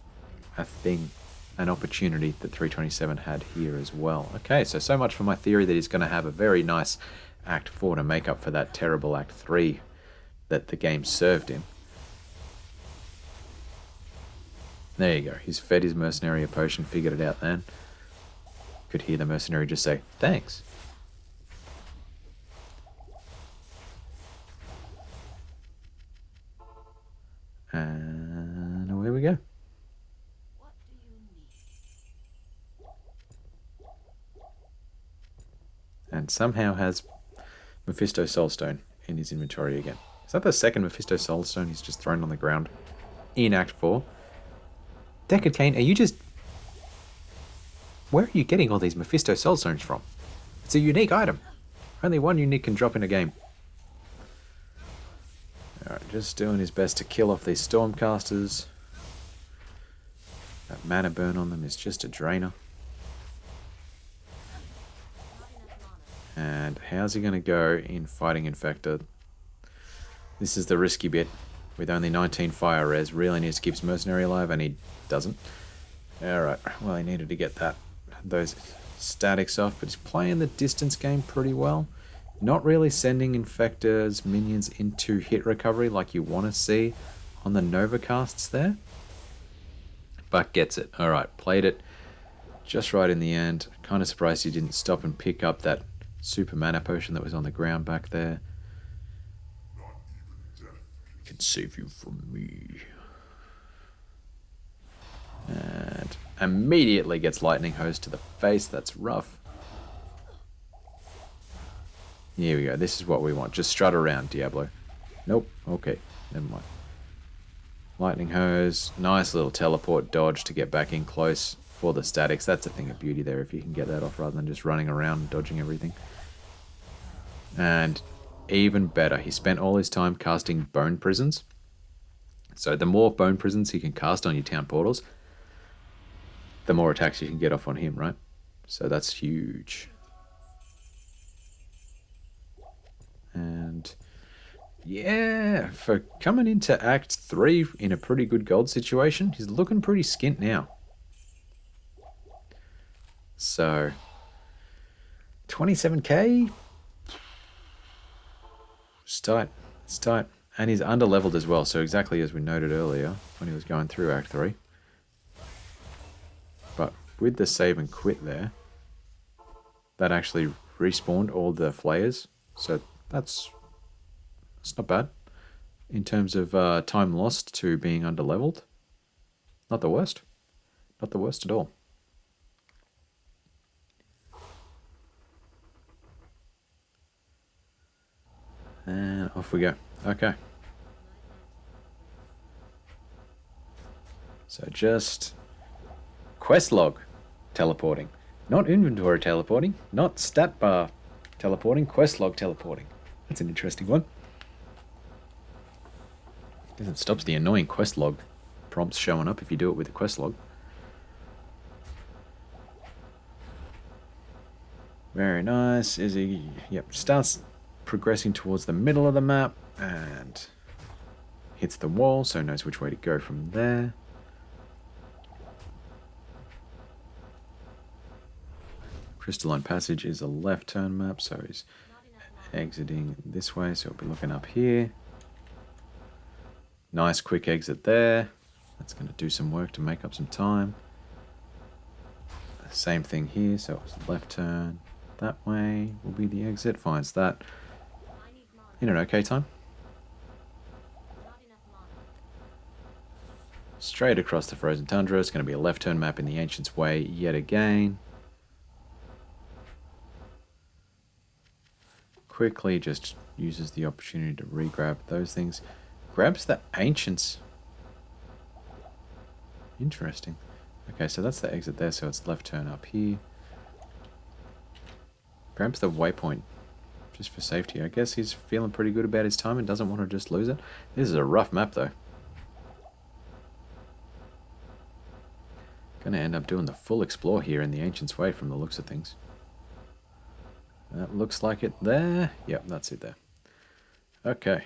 a thing, an opportunity that 327 had here as well. Okay, so much for my theory that he's going to have a very nice Act 4 to make up for that terrible Act 3 that the game served him. There you go. He's fed his mercenary a potion, figured it out then. Could hear the mercenary just say, thanks. And away we go. And somehow has Mephisto Soulstone in his inventory again. Is that the second Mephisto Soulstone he's just thrown on the ground in Act 4? Deckard Cain, are you just... Where are you getting all these Mephisto Soulstones from? It's a unique item. Only one unique can drop in a game. Alright, just doing his best to kill off these Stormcasters. That mana burn on them is just a drainer. And how's he going to go in fighting Infector? This is the risky bit. With only 19 fire res, really needs to keep his mercenary alive, and he doesn't. Alright, well, he needed to get those statics off, but he's playing the distance game pretty well. Not really sending Infector's minions into hit recovery like you want to see on the Nova casts there. But gets it. Alright, played it just right in the end. Kind of surprised he didn't stop and pick up that super mana potion that was on the ground back there. Can save you from me. And immediately gets lightning hose to the face. That's rough. Here we go. This is what we want. Just strut around, Diablo. Nope. Okay. Never mind. Lightning hose. Nice little teleport dodge to get back in close for the statics. That's a thing of beauty there if you can get that off rather than just running around and dodging everything. And even better, he spent all his time casting bone prisons. So the more bone prisons he can cast on your town portals, the more attacks you can get off on him, right? So that's huge. And yeah, for coming into Act 3 in a pretty good gold situation, he's looking pretty skint now. So 27k. It's tight. It's tight. And he's under-leveled as well, so exactly as we noted earlier when he was going through Act 3. But with the save and quit there, that actually respawned all the flayers. So that's not bad. In terms of time lost to being under-leveled. Not the worst. Not the worst at all. And off we go. Okay. So just quest log teleporting. Not inventory teleporting. Not stat bar teleporting. Quest log teleporting. That's an interesting one. Because it stops the annoying quest log prompts showing up if you do it with a quest log. Very nice. Is he... Yep, starts progressing towards the middle of the map and hits the wall, so knows which way to go from there. Crystalline Passage is a left turn map, so he's exiting this way, so we'll be looking up here. Nice quick exit there. That's going to do some work to make up some time. Same thing here, so it's left turn. That way will be the exit. Finds that in an okay time. Straight across the frozen tundra. It's going to be a left turn map in the Ancient's Way yet again. Quickly just uses the opportunity to re-grab those things. Grabs the Ancients. Interesting. Okay, so that's the exit there, so it's left turn up here. Grabs the waypoint. Just for safety. I guess he's feeling pretty good about his time and doesn't want to just lose it. This is a rough map though. Gonna end up doing the full explore here in the Ancient's Way from the looks of things. That looks like it there. Yep, that's it there. Okay.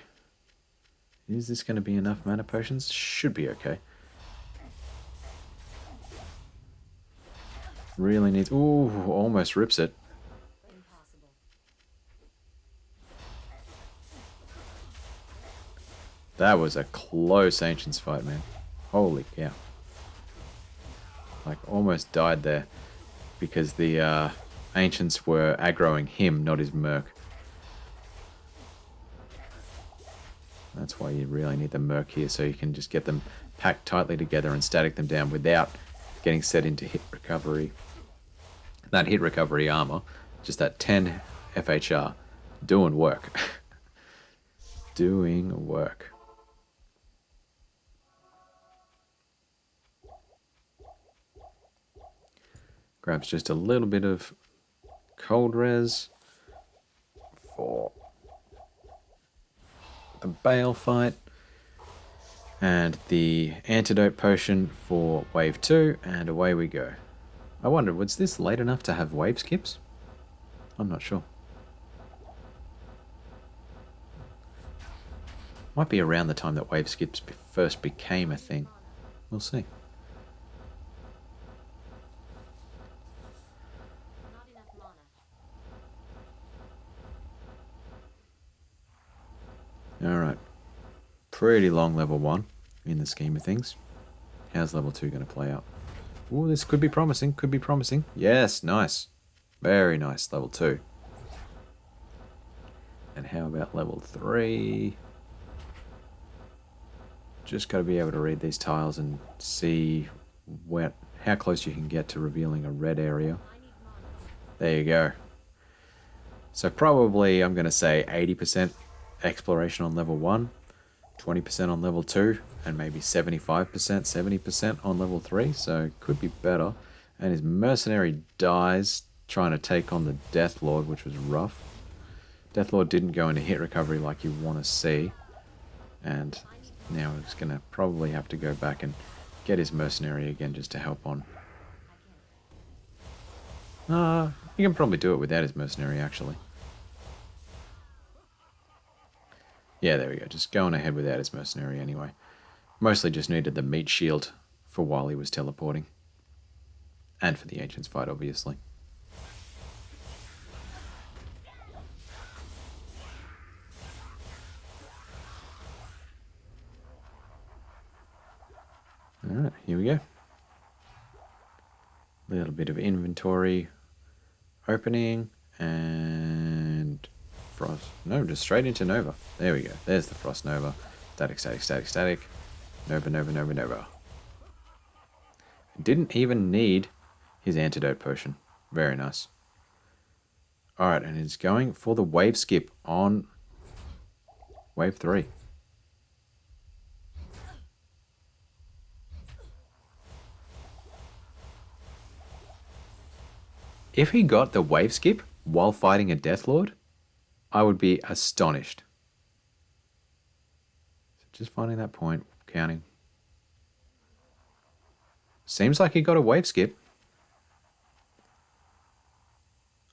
Is this going to be enough mana potions? Should be okay. Really needs... Ooh, almost rips it. That was a close Ancients fight, man. Holy cow. Like, almost died there. Because the Ancients were aggroing him, not his merc. That's why you really need the merc here, so you can just get them packed tightly together and static them down without getting set into hit recovery. That hit recovery armor, just that 10 FHR, doing work. Doing work. Grabs just a little bit of cold res for the Bale fight. And the antidote potion for wave 2, and away we go. I wonder, was this late enough to have wave skips? I'm not sure. Might be around the time that wave skips first became a thing. We'll see. Alright. Pretty long level 1 in the scheme of things. How's level 2 going to play out? Ooh, this could be promising, could be promising. Yes, nice. Very nice, level 2. And how about level 3? Just got to be able to read these tiles and see how close you can get to revealing a red area. There you go. So probably I'm going to say 80% exploration on level 1, 20% on level 2, and maybe 75%, 70% on level 3. So could be better. And his mercenary dies trying to take on the Death Lord, which was rough. Death Lord didn't go into hit recovery like you want to see. And now he's going to probably have to go back and get his mercenary again just to help on. You can probably do it without his mercenary, actually. Yeah, there we go. Just going ahead without his mercenary anyway. Mostly just needed the meat shield for while he was teleporting. And for the Ancients fight, obviously. Alright, here we go. A little bit of inventory opening and frost. No, just straight into Nova. There we go. There's the Frost Nova. Static, static, static, static. Nova, Nova, Nova, Nova. Didn't even need his antidote potion. Very nice. Alright, and it's going for the wave skip on wave 3. If he got the wave skip while fighting a Death Lord, I would be astonished. So just finding that point, counting. Seems like he got a wave skip.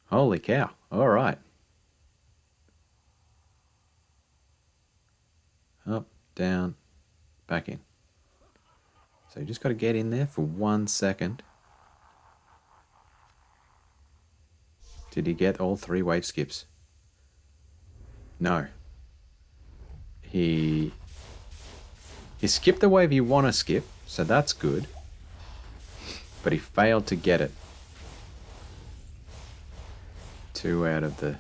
Holy cow. Alright. Up, down, back in. So you just got to get in there for 1 second. Did he get all 3 wave skips? No. He skipped the wave you want to skip, so that's good. But he failed to get it. 2 out of the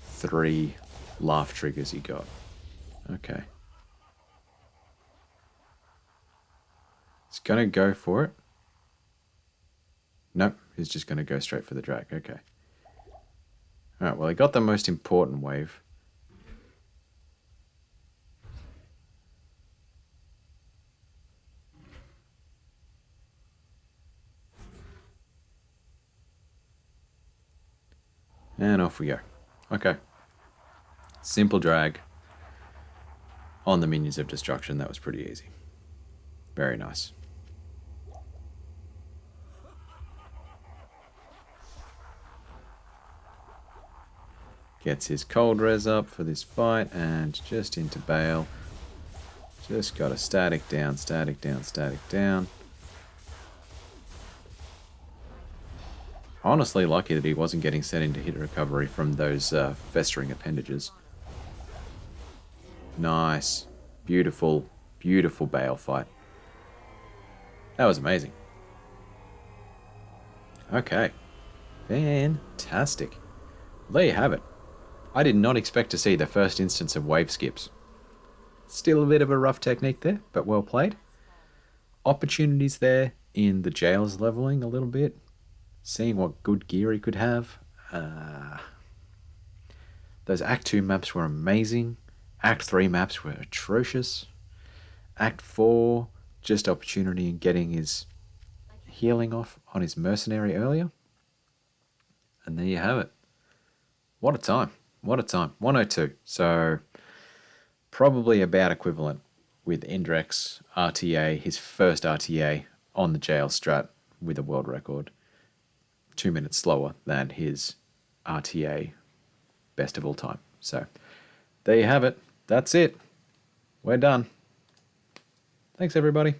3 laugh triggers he got. Okay. He's going to go for it. Nope, he's just going to go straight for the drag. Okay. Alright, well, he got the most important wave. And off we go. Okay. Simple drag on the Minions of Destruction. That was pretty easy. Very nice. Gets his cold res up for this fight and just into Bale. Just got a static down, static down, static down. Honestly lucky that he wasn't getting sent into hit recovery from those festering appendages. Nice. Beautiful, beautiful Bale fight. That was amazing. Okay. Fantastic. There you have it. I did not expect to see the first instance of wave skips. Still a bit of a rough technique there, but well played. Opportunities there in the jails leveling a little bit. Seeing what good gear he could have. Those Act 2 maps were amazing. Act 3 maps were atrocious. Act 4, just opportunity in getting his healing off on his mercenary earlier. And there you have it. What a time. What a time. 102. So probably about equivalent with Indrek's RTA, his first RTA on the jail strat with a world record. 2 minutes slower than his RTA best of all time. So there you have it. That's it. We're done. Thanks, everybody.